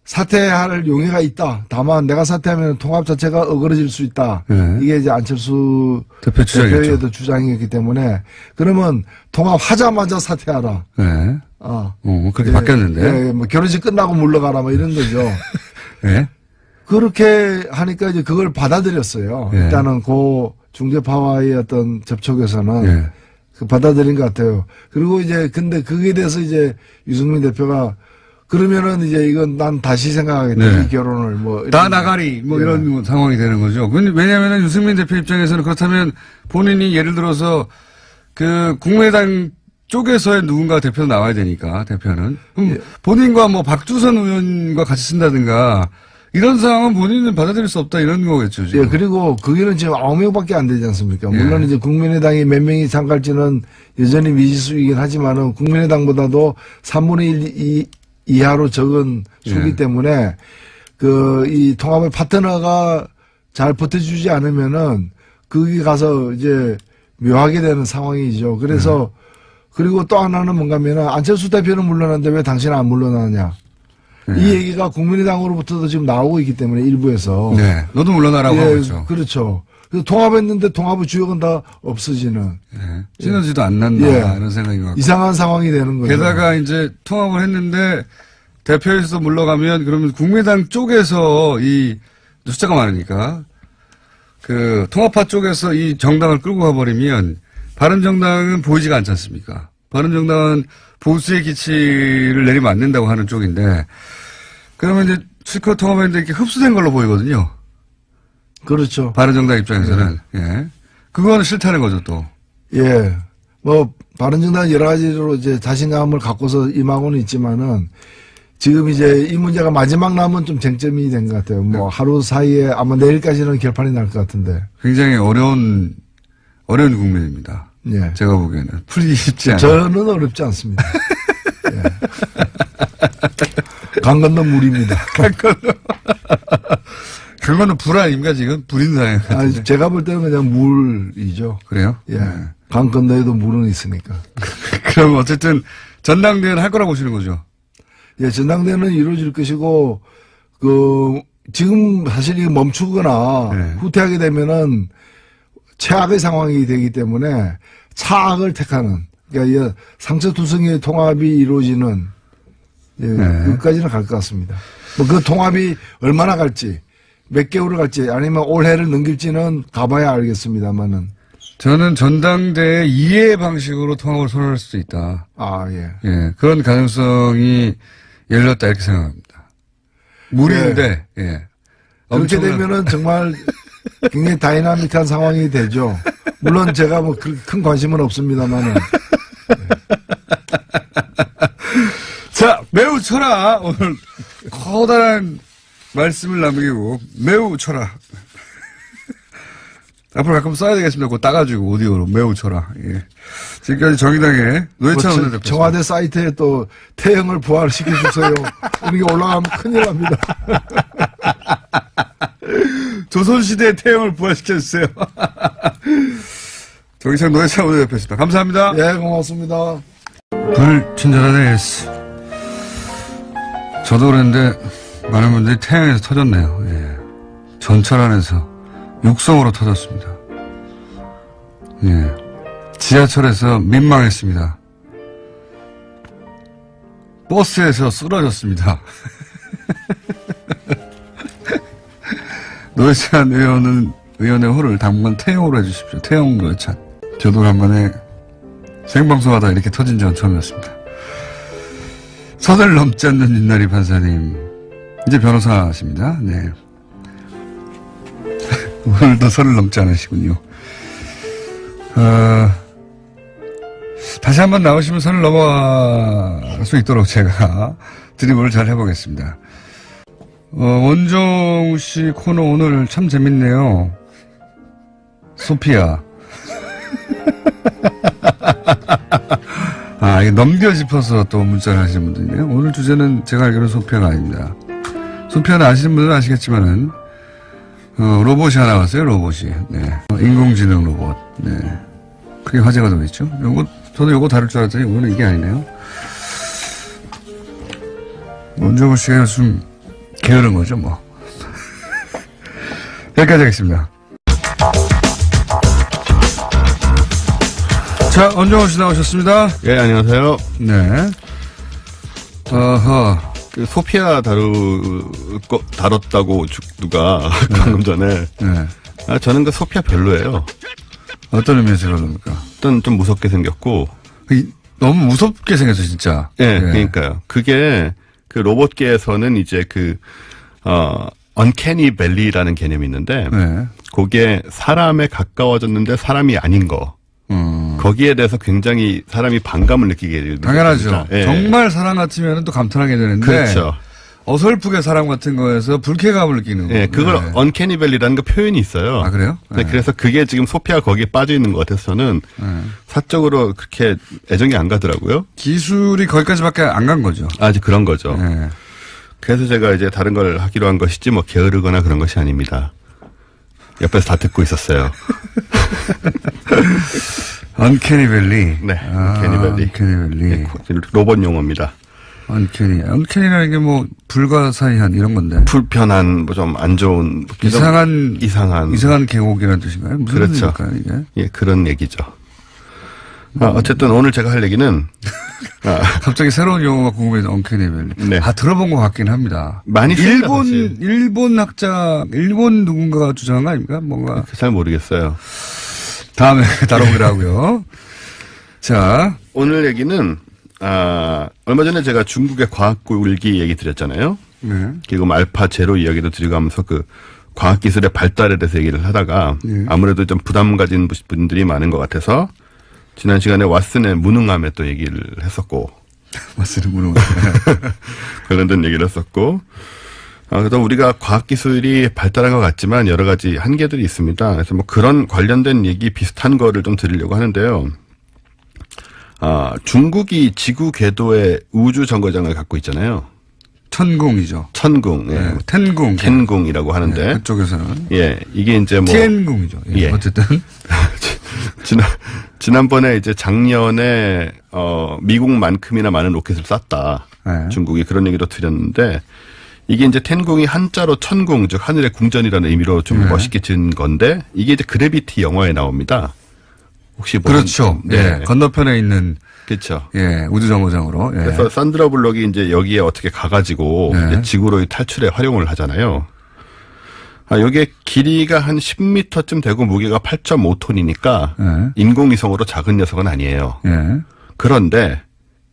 사퇴할 용의가 있다. 다만 내가 사퇴하면 통합 자체가 어그러질 수 있다. 이게 이제 안철수 대표의 주장이었기 때문에 그러면 통합하자마자 사퇴하라.
그렇게 바뀌었는데.
예, 뭐 결혼식 끝나고 물러가라 뭐 이런 거죠.
예.
그렇게 하니까 이제 그걸 받아들였어요. 일단은 중재파와의 어떤 접촉에서는 받아들인 것 같아요. 그리고 이제 근데 거기에 대해서 이제 유승민 대표가 그러면은 이제 이건 난 다시 생각하겠다. 이 결혼을 뭐.
다 나가리 뭐 이런 상황이 되는 거죠. 왜냐하면 유승민 대표 입장에서는 그렇다면 본인이 예를 들어서 국민의당 쪽에서의 누군가 대표 나와야 되니까 대표는. 그럼 본인과 뭐 박주선 의원과 같이 쓴다든가 이런 상황은 본인은 받아들일 수 없다 이런 거겠죠. 지금.
예, 그리고 거기는 지금 9명밖에 안 되지 않습니까? 물론 이제 국민의당이 몇 명이 참가할지는 여전히 미지수이긴 하지만은 국민의당보다도 3분의 1 이하로 적은 수기 때문에 이 통합의 파트너가 잘 버텨주지 않으면은 거기 가서 이제 묘하게 되는 상황이죠. 그래서 그리고 또 하나는 뭔가 하면은 안철수 대표는 물러났는데 왜 당신은 안 물러나냐. 이 얘기가 국민의당으로부터도 지금 나오고 있기 때문에 일부에서.
네. 너도 물러나라고 하고 있죠.
그렇죠. 그래서 통합했는데 통합의 주역은 다 없어지는.
시너지도 안 난다. 이런 생각이 막.
이상한 상황이 되는 거죠.
게다가 이제 통합을 했는데 대표에서 물러가면 그러면 국민의당 쪽에서 이 숫자가 많으니까 통합파 쪽에서 이 정당을 끌고 가버리면 바른정당은 보이지가 않지 않습니까? 바른정당은 보수의 기치를 내리면 안 된다고 하는 쪽인데 그러면 이제 실컷 통합했는데 이렇게 흡수된 걸로 보이거든요.
그렇죠.
바른정당 입장에서는. 예. 그거는 싫다는 거죠, 또.
예. 뭐, 바른정당은 여러 가지로 이제 자신감을 갖고서 임하고는 있지만은 지금 이제 이 문제가 마지막 남은 좀 쟁점이 된 것 같아요. 뭐 하루 사이에 아마 내일까지는 결판이 날 것 같은데.
굉장히 어려운 국면입니다.
예.
제가 보기에는. 풀기 쉽지 않아요.
저는 어렵지 않습니다. 예. 강 건너 물입니다.
강 건너 불 아닙니까, 지금? 불인 상황.
아니, 제가 볼 때는 그냥 물이죠.
그래요?
예. 강 건너에도 물은 있으니까.
그럼 어쨌든 전당대회는 할 거라고 보시는 거죠?
예, 전당대회는 이루어질 것이고, 지금 사실 이거 멈추거나 후퇴하게 되면은 최악의 상황이 되기 때문에 차악을 택하는, 그러니까 상처투성이의 통합이 이루어지는, 끝까지는 갈 것 같습니다. 뭐 그 통합이 얼마나 갈지, 몇 개월을 갈지 아니면 올해를 넘길지는 가봐야 알겠습니다만은.
저는 전당대회 이해 방식으로 통합을 선언할 수도 있다.
아, 예.
예, 그런 가능성이 열렸다 이렇게 생각합니다. 무리인데, 예.
그렇게 되면은 정말 굉장히 다이나믹한 상황이 되죠. 물론 제가 뭐 큰 관심은 없습니다만은.
자, 매우 쳐라. 오늘 커다란 말씀을 남기고 매우 쳐라. 앞으로 가끔 써야 되겠습니다. 그거 따가지고 오디오로 매우 쳐라. 예. 지금까지 정의당의 노회찬 원내대표.
청와대 사이트에 또 태형을 부활시켜주세요. 이런 게 올라가면 큰일 납니다.
조선시대의 태형을 부활시켜주세요. 정의당 노회찬 원내대표였습니다. 감사합니다.
예, 고맙습니다.
불친절한 AS. 저도 그랬는데 많은 분들이 태양에서 터졌네요. 예. 전철 안에서 육성으로 터졌습니다. 예. 지하철에서 민망했습니다. 버스에서 쓰러졌습니다. 노회찬 의원의 호를 당분간 태용으로 해주십시오. 태용 노회찬. 저도 간만에 생방송하다 이렇게 터진 적은 처음이었습니다. 선을 넘지 않는 윤나리 판사님. 이제 변호사십니다. 네. 오늘도 선을 넘지 않으시군요. 다시 한번 나오시면 선을 넘어갈 수 있도록 제가 드리블을 잘 해보겠습니다. 원종우 씨 코너 오늘 참 재밌네요. 소피아. 이게 넘겨 짚어서 또 문자를 하시는 분들이네요. 오늘 주제는 제가 알기로는 소피아가 아닙니다. 소피아는 아시는 분들은 아시겠지만은, 로봇이 하나 왔어요, 로봇이. 네. 인공지능 로봇. 네. 크게 화제가 되고 있죠. 저도 요거 다룰 줄 알았더니 오늘은 이게 아니네요. 원종우 씨가 요즘 게으른 거죠, 뭐. 여기까지 하겠습니다. 자, 원종우 씨 나오셨습니다.
예, 안녕하세요.
네.
그 소피아 다뤘다고 누가 방금 전에.
네.
저는 그 소피아 별로예요.
어떤 의미에서 그럽니까?
일단 좀 무섭게 생겼고.
너무 무섭게 생겼어, 진짜.
예, 그러니까요. 그게 그 로봇계에서는 이제 언캐니 밸리라는 개념이 있는데.
네.
그게 사람에 가까워졌는데 사람이 아닌 거. 거기에 대해서 굉장히 사람이 반감을 느끼게 되는
당연하죠.
예.
정말 사람 같으면 또 감탄하게 되는데.
그렇죠.
어설프게 사람 같은 거에서 불쾌감을 느끼는 거예요.
예, 그걸 언캐니 밸리라는 그 표현이 있어요.
아, 그래요?
네. 그래서 그게 지금 소피아 거기에 빠져 있는 것 같아서는 사적으로 그렇게 애정이 안 가더라고요.
기술이 거기까지밖에 안 간 거죠.
아직 그런 거죠.
네.
그래서 제가 이제 다른 걸 하기로 한 것이지 뭐 게으르거나 그런 것이 아닙니다. 옆에서 다 듣고 있었어요.
언캐니 밸리.
네, 언캐니 밸리.
언캐니 밸리.
네, 로봇 용어입니다.
언캐니라는 게 뭐 불가사의한 이런 건데.
불편한 뭐 좀 안 좋은
이상한 계곡이라는 뜻인가요? 무슨
그렇죠.
뜻일까요, 이게?
예, 그런 얘기죠. 어쨌든 오늘 제가 할 얘기는
갑자기 새로운 용어가 궁금해서 언캐니 밸리.
네.
들어본 것 같긴 합니다.
많이
일본 학자, 일본 누군가가 주장한 거 아닙니까? 뭔가.
잘 모르겠어요.
다음에 다뤄보기로 하고요. 자.
오늘 얘기는, 얼마 전에 제가 중국의 과학굴기 얘기 드렸잖아요.
네.
그리고 알파 제로 이야기도 드리고 하면서 그 과학기술의 발달에 대해서 얘기를 하다가
네.
아무래도 좀 부담 가진 분들이 많은 것 같아서 지난 시간에 왓슨의 무능함에 또 얘기를 했었고.
왓슨의 무능함.
관련된 얘기를 했었고. 그래서 우리가 과학기술이 발달한 것 같지만 여러 가지 한계들이 있습니다. 그래서 뭐 그런 관련된 얘기 비슷한 거를 좀 드리려고 하는데요. 중국이 지구 궤도에 우주 정거장을 갖고 있잖아요.
천궁이죠.
천궁, 예.
네, 텐궁.
텐궁이라고 하는데.
네, 그쪽에서는.
예, 이게 이제 뭐.
티엔궁이죠. 예,
예.
어쨌든.
지난번에 이제 작년에, 미국만큼이나 많은 로켓을 쐈다.
네.
중국이 그런 얘기도 드렸는데, 이게 이제 텐궁이 한자로 천궁, 즉 하늘의 궁전이라는 의미로 좀
네.
멋있게 지은 건데, 이게 이제 그래비티 영화에 나옵니다. 혹시 뭐.
그렇죠.
네.
예. 건너편에 있는.
그렇죠.
예, 우주정거장으로. 예.
그래서 산드라 블록이 이제 여기에 어떻게 가가지고
네.
이제 지구로의 탈출에 활용을 하잖아요. 요게 길이가 한 10m쯤 되고 무게가 8.5톤이니까
예.
인공위성으로 작은 녀석은 아니에요.
예.
그런데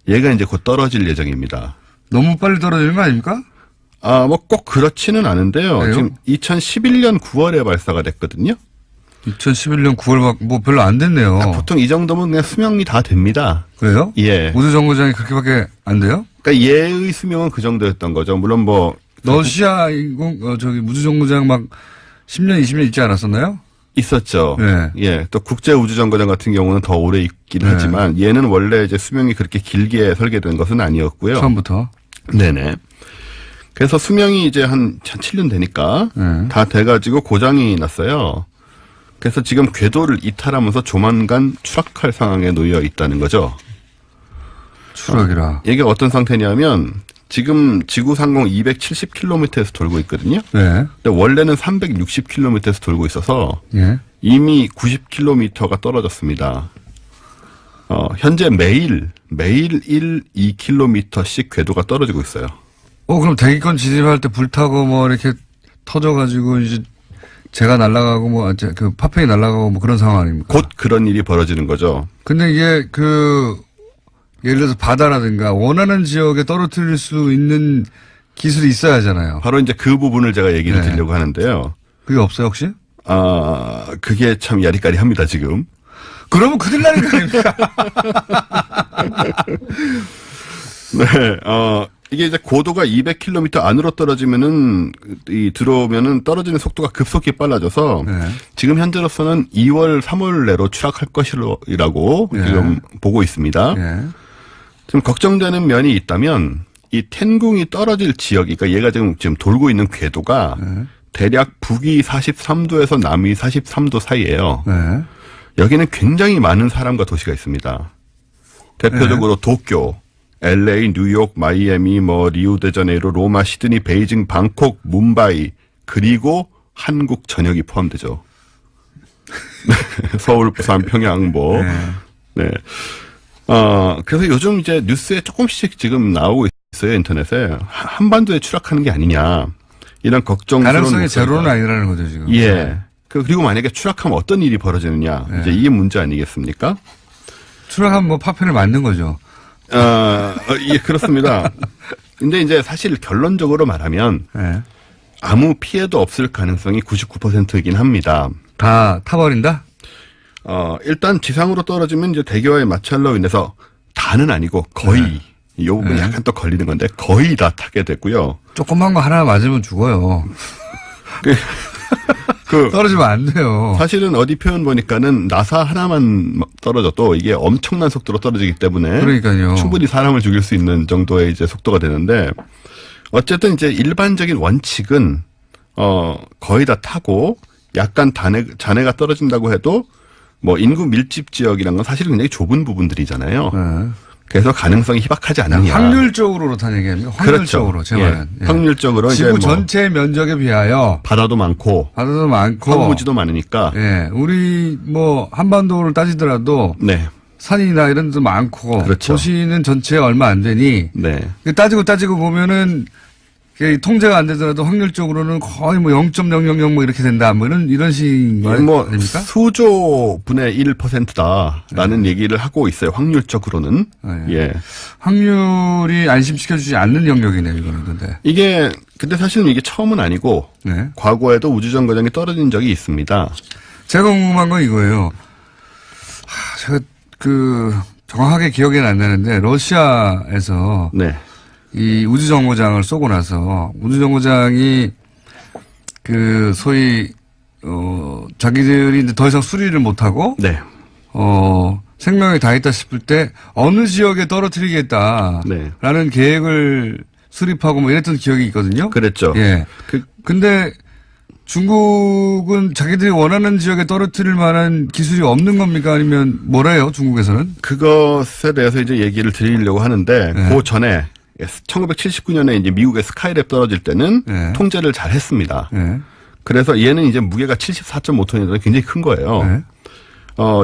얘가 이제 곧 떨어질 예정입니다.
너무 빨리 떨어지는 거 아닙니까?
뭐 꼭 그렇지는 않은데요.
그래요?
지금 2011년 9월에 발사가 됐거든요.
2011년 9월 뭐 별로 안 됐네요.
보통 이 정도면 그냥 수명이 다 됩니다.
그래요?
예.
우주정거장이 그렇게밖에 안 돼요?
그러니까 얘의 수명은 그 정도였던 거죠. 물론 뭐
러시아 우주정거장 막 10년, 20년 있지 않았었나요?
있었죠.
네.
예. 또 국제 우주정거장 같은 경우는 더 오래 있긴
네.
하지만 얘는 원래 이제 수명이 그렇게 길게 설계된 것은 아니었고요.
처음부터.
네네. 그래서 수명이 이제 한 7년 되니까
네.
다 돼가지고 고장이 났어요. 그래서 지금 궤도를 이탈하면서 조만간 추락할 상황에 놓여 있다는 거죠.
추락이라.
이게 어떤 상태냐면 지금 지구 상공 270km에서 돌고 있거든요.
네.
근데 원래는 360km에서 돌고 있어서
예.
이미 90km가 떨어졌습니다. 현재 매일 2km씩 궤도가 떨어지고 있어요.
그럼 대기권 진입할 때 불타고 뭐 이렇게 터져가지고 이제 제가 날아가고 뭐 그 파편이 날아가고 뭐 그런 상황 아닙니까?
곧 그런 일이 벌어지는 거죠.
근데 이게 예를 들어서 바다라든가 원하는 지역에 떨어뜨릴 수 있는 기술이 있어야 하잖아요.
바로 이제 그 부분을 제가 얘기를
네.
드리려고 하는데요.
그게 없어요 혹시?
그게 참 야리까리합니다 지금.
그러면 큰일 나는 거 아닙니까?
네, 이게 이제 고도가 200km 안으로 떨어지면은, 들어오면은 떨어지는 속도가 급속히 빨라져서,
네.
지금 현재로서는 2월, 3월 내로 추락할 것이라고
네.
지금 보고 있습니다.
예.
지금 걱정되는 면이 있다면, 이 텐궁이 떨어질 지역이, 그러니까 얘가 지금 돌고 있는 궤도가,
네.
대략 북위 43도에서 남위 43도 사이예요.
네.
여기는 굉장히 많은 사람과 도시가 있습니다. 대표적으로 도쿄, LA, 뉴욕, 마이애미, 리우데자네이루, 로마, 시드니, 베이징, 방콕, 뭄바이, 그리고 한국 전역이 포함되죠. 서울, 부산, 평양, 네. 그래서 요즘 이제 뉴스에 조금씩 지금 나오고 있어요, 인터넷에. 한반도에 추락하는 게 아니냐. 이런 걱정스러운.
가능성이
목소리가.
제로는 아니라는 거죠, 지금.
예. 그리고 만약에 추락하면 어떤 일이 벌어지느냐.
네.
이제 이게 문제 아니겠습니까?
추락하면 뭐 파편을 맞는 거죠.
예, 그렇습니다. 근데 이제 사실 결론적으로 말하면
예.
아무 피해도 없을 가능성이 99%이긴 합니다.
다 타버린다?
일단 지상으로 떨어지면 이제 대기와의 마찰로 인해서 다는 아니고 거의 이 부분
네.
약간 또 걸리는 건데 거의 다 타게 되고요.
조그만 거 하나 맞으면 죽어요. 떨어지면 안 돼요.
사실은 어디 표현 보니까는 나사 하나만 떨어져도 이게 엄청난 속도로 떨어지기 때문에
그러니까요.
충분히 사람을 죽일 수 있는 정도의 이제 속도가 되는데 어쨌든 이제 일반적인 원칙은 거의 다 타고 약간 잔해가 떨어진다고 해도 뭐 인구 밀집 지역이란 건 사실은 굉장히 좁은 부분들이잖아요.
네.
그래서 가능성이 희박하지 않느냐.
확률적으로 그렇다는 얘기입니다. 확률적으로
그렇죠.
제 말은.
예. 확률적으로
지구
이제 뭐
전체 면적에 비하여
바다도 많고
바다도 많고
황무지도 많으니까
예, 우리 뭐 한반도를 따지더라도
네.
산이나 이런 데도 많고
그렇죠.
도시는 전체에 얼마 안 되니
네.
따지고 보면은 통제가 안 되더라도 확률적으로는 거의 뭐 0.000 뭐 이렇게 된다. 뭐 이런 식인 거
뭐
아닙니까?
수조 분의 1%다라는 얘기를 하고 있어요. 확률적으로는.
네.
예.
확률이 안심시켜주지 않는 영역이네요, 이거는 근데.
근데 사실은 이게 처음은 아니고
네.
과거에도 우주정거장이 떨어진 적이 있습니다.
제가 궁금한 건 이거예요. 제가 정확하게 기억에는 안 나는데 러시아에서
네.
이 우주정거장을 쏘고 나서 우주정거장이 소위 자기들이 이제 더 이상 수리를 못하고
네.
생명이 다 있다 싶을 때 어느 지역에 떨어뜨리겠다라는
네.
계획을 수립하고 뭐 이랬던 기억이 있거든요.
그랬죠.
예. 근데 중국은 자기들이 원하는 지역에 떨어뜨릴 만한 기술이 없는 겁니까? 아니면 뭐래요, 중국에서는?
그것에 대해서 이제 얘기를 드리려고 하는데,
네.
그 전에 1979년에 이제 미국의 스카이랩 떨어질 때는
네.
통제를 잘 했습니다.
예.
그래서 얘는 이제 무게가 74.5톤이라서 굉장히 큰 거예요.
네.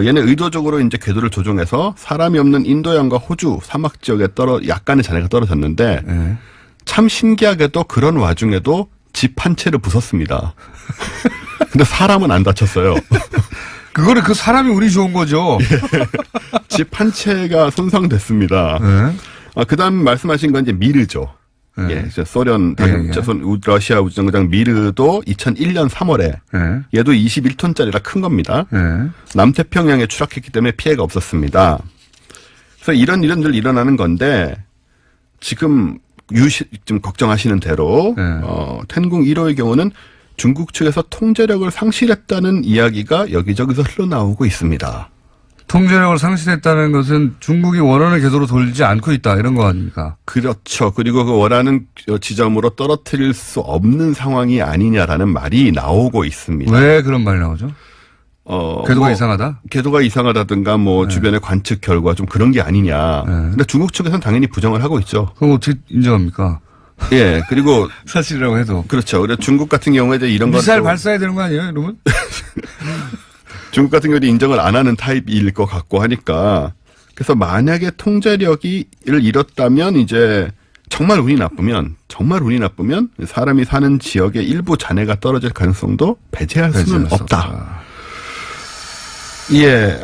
얘는 의도적으로 이제 궤도를 조종해서 사람이 없는 인도양과 호주 사막 지역에 약간의 잔해가 떨어졌는데,
예.
참 신기하게도 그런 와중에도 집 한 채를 부쉈습니다. 근데 사람은 안 다쳤어요.
그거는 그 사람이 운이 좋은 거죠.
집 한 채가 손상됐습니다.
네.
그다음 말씀하신 건 이제 미르죠.
네.
예, 이제 소련
예.
러시아 우주정거장 미르도 2001년 3월에
네.
얘도 21톤짜리라 큰 겁니다.
네.
남태평양에 추락했기 때문에 피해가 없었습니다. 그래서 이런 늘 일어나는 건데 지금 좀 걱정하시는 대로
네.
텐궁 1호의 경우는 중국 측에서 통제력을 상실했다는 이야기가 여기저기서 흘러나오고 있습니다.
통제력을 상실했다는 것은 중국이 원하는 궤도로 돌지 않고 있다 이런 거 아닙니까?
그렇죠. 그리고 그 원하는 지점으로 떨어뜨릴 수 없는 상황이 아니냐라는 말이 나오고 있습니다.
왜 그런 말이 나오죠? 궤도가 이상하다?
궤도가 이상하다든가 주변의 관측 결과 좀 그런 게 아니냐. 근데 중국 측에서는 당연히 부정을 하고 있죠.
그럼 어떻게 인정합니까?
예. 그리고
사실이라고 해도.
그렇죠. 그래서 중국 같은 경우에 이제 이런
미사일
것도
발사해야 되는 거 아니에요, 여러분?
중국 같은 경우는 인정을 안 하는 타입일 것 같고 하니까 그래서 만약에 통제력을 잃었다면 이제 정말 운이 나쁘면 사람이 사는 지역의 일부 잔해가 떨어질 가능성도 배제할 수는 없다. 예,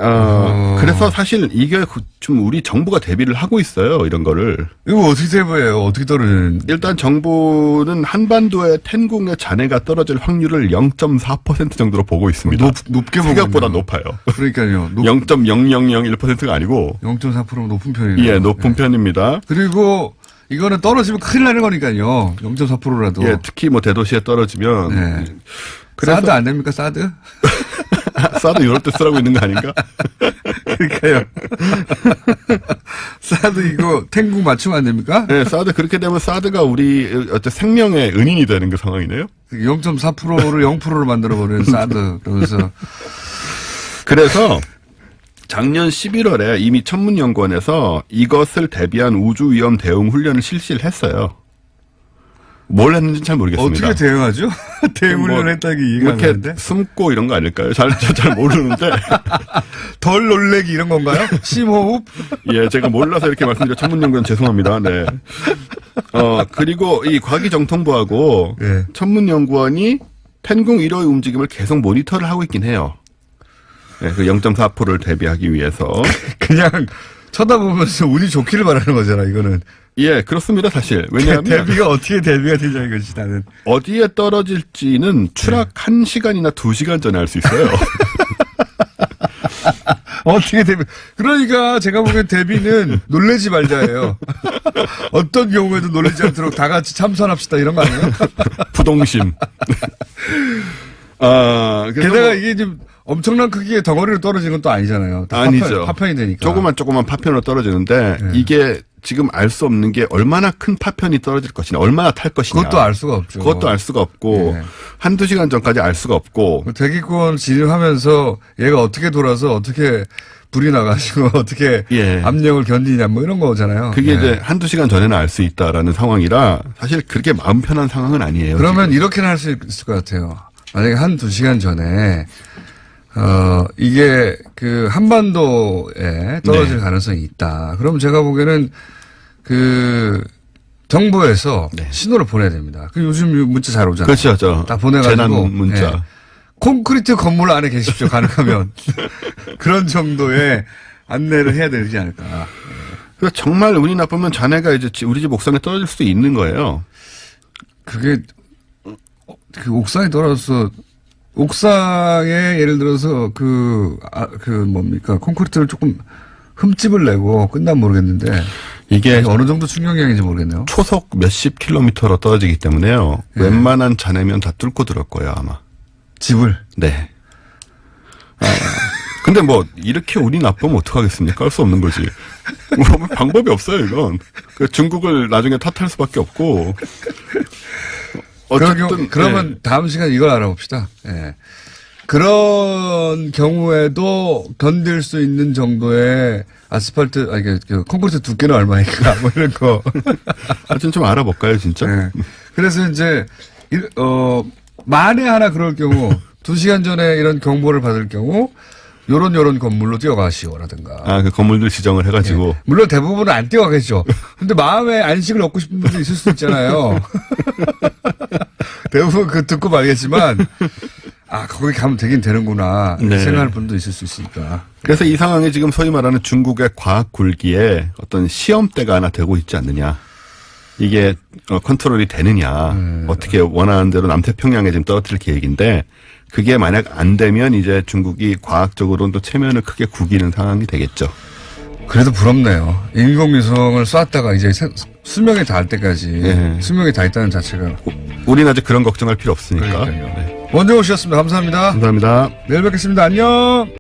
그래서 사실 이게 좀 우리 정부가 대비를 하고 있어요, 이런 거를.
이거 어떻게 대비해요? 어떻게 떨어지는?
일단 정부는 한반도에 텐궁의 잔해가 떨어질 확률을 0.4% 정도로 보고 있습니다.
높게 보고
생각보다
있네요.
높아요.
그러니까요.
0.0001%가 아니고
0.4%면 높은 편이네요.
예, 높은 편입니다.
그리고 이거는 떨어지면 큰일 나는 거니까요. 0.4%라도.
예, 특히 대도시에 떨어지면.
네.
그래서
사드 안 됩니까? 사드?
사드 이럴 때 쓰라고 있는 거 아닌가?
그러니까요. 사드 이거 텐궁 맞추면 안 됩니까?
네, 사드 그렇게 되면 사드가 우리 생명의 은인이 되는 그 상황이네요.
0.4%를 0%로 만들어버리는 사드.
그래서 작년 11월에 이미 천문연구원에서 이것을 대비한 우주위험 대응 훈련을 실시를 했어요. 뭘 했는지는 잘 모르겠습니다.
어떻게 대응하죠? 대응훈련을 했다기 이해가 안
이렇게
되는데.
숨고 이런 거 아닐까요? 잘 모르는데.
덜 놀래기 이런 건가요? 심호흡?
예, 제가 몰라서 이렇게 말씀드려 천문연구원 죄송합니다. 네. 그리고 이 과기정통부하고
예.
천문연구원이 텐궁 1호의 움직임을 계속 모니터를 하고 있긴 해요. 네, 그 0.4%를 대비하기 위해서.
그냥 쳐다보면서 운이 좋기를 바라는 거잖아, 이거는.
예, 그렇습니다, 사실. 왜냐하면
대비가 어떻게 대비가 되냐 이것이 나는.
어디에 떨어질지는 추락 1시간이나 2시간 전에 알 수 있어요.
어떻게 대비. 그러니까 제가 보기엔 대비는 놀래지 말자예요. 어떤 경우에도 놀라지 않도록 다 같이 참선합시다 이런 거 아니에요?
부동심.
게다가 이게 좀 엄청난 크기의 덩어리로 떨어지는 건 또 아니잖아요.
아니죠.
파편이 되니까.
조그만 파편으로 떨어지는데 이게 지금 알 수 없는 게 얼마나 큰 파편이 떨어질 것이냐, 얼마나 탈 것이냐.
그것도 알 수가 없죠.
그것도 알 수가 없고
예.
한두 시간 전까지 알 수가 없고.
대기권 진입하면서 얘가 어떻게 돌아서 어떻게 불이 나가지고 어떻게
예.
압력을 견디냐 뭐 이런 거잖아요.
그게
네.
이제 한두 시간 전에는 알 수 있다라는 상황이라 사실 그렇게 마음 편한 상황은 아니에요.
그러면
지금.
이렇게는 할 수 있을 것 같아요. 만약에 한두 시간 전에 이게 그 한반도에 떨어질
네.
가능성이 있다. 그럼 제가 보기에는 그 정부에서
네.
신호를 보내야 됩니다. 그 요즘 문자 잘 오잖아요.
그렇죠.
딱 보내가지고
재난 문자.
예. 콘크리트 건물 안에 계십시오. 가능하면 그런 정도의 안내를 해야 되지 않을까.
그래서 정말 운이 나쁘면 잔해가 이제 우리 집 옥상에 떨어질 수도 있는 거예요.
그게 그 옥상에 떨어져서 옥상에 예를 들어서 그 뭡니까 콘크리트를 조금 흠집을 내고 끝나면 모르겠는데
이게
어느 정도 충격량인지 모르겠네요.
초속 몇십 킬로미터로 떨어지기 때문에요.
네.
웬만한 잔해면 다 뚫고 들어올 거예요, 아마.
집을.
네. 근데 이렇게 운이 나쁘면 어떡하겠습니까? 할 수 없는 거지. 방법이 없어요, 이건. 중국을 나중에 탓할 수밖에 없고. 어쨌든.
그러면
네.
다음 시간 이걸 알아봅시다. 예. 그런 경우에도 견딜 수 있는 정도의 아스팔트, 콘크리트 두께는 얼마니까, 뭐 이런 거.
하여튼 좀 알아볼까요, 진짜?
예. 그래서 이제, 만에 하나 그럴 경우, 2시간 전에 이런 경보를 받을 경우, 요런 건물로 뛰어가시오라든가.
그 건물들 지정을 해가지고.
예. 물론 대부분은 안 뛰어가겠죠. 근데 마음에 안식을 얻고 싶은 분도 있을 수 있잖아요. 대부분 그 듣고 말겠지만, 아, 거기 가면 되긴 되는구나.
네.
생각할 분도 있을 수 있으니까.
그래서 이 상황이 지금 소위 말하는 중국의 과학 굴기에 어떤 시험대가 하나 되고 있지 않느냐. 이게 컨트롤이 되느냐. 어떻게 원하는 대로 남태평양에 지금 떨어뜨릴 계획인데 그게 만약 안 되면 이제 중국이 과학적으로는 또 체면을 크게 구기는 상황이 되겠죠.
그래도 부럽네요. 인공위성을 쐈다가 이제 수명에 닿을 때까지
네.
수명에 닿 있다는 자체가.
우리는 아직 그런 걱정할 필요 없으니까.
그러니까요.
네.
원정호 씨였습니다. 감사합니다.
감사합니다.
내일 뵙겠습니다. 안녕.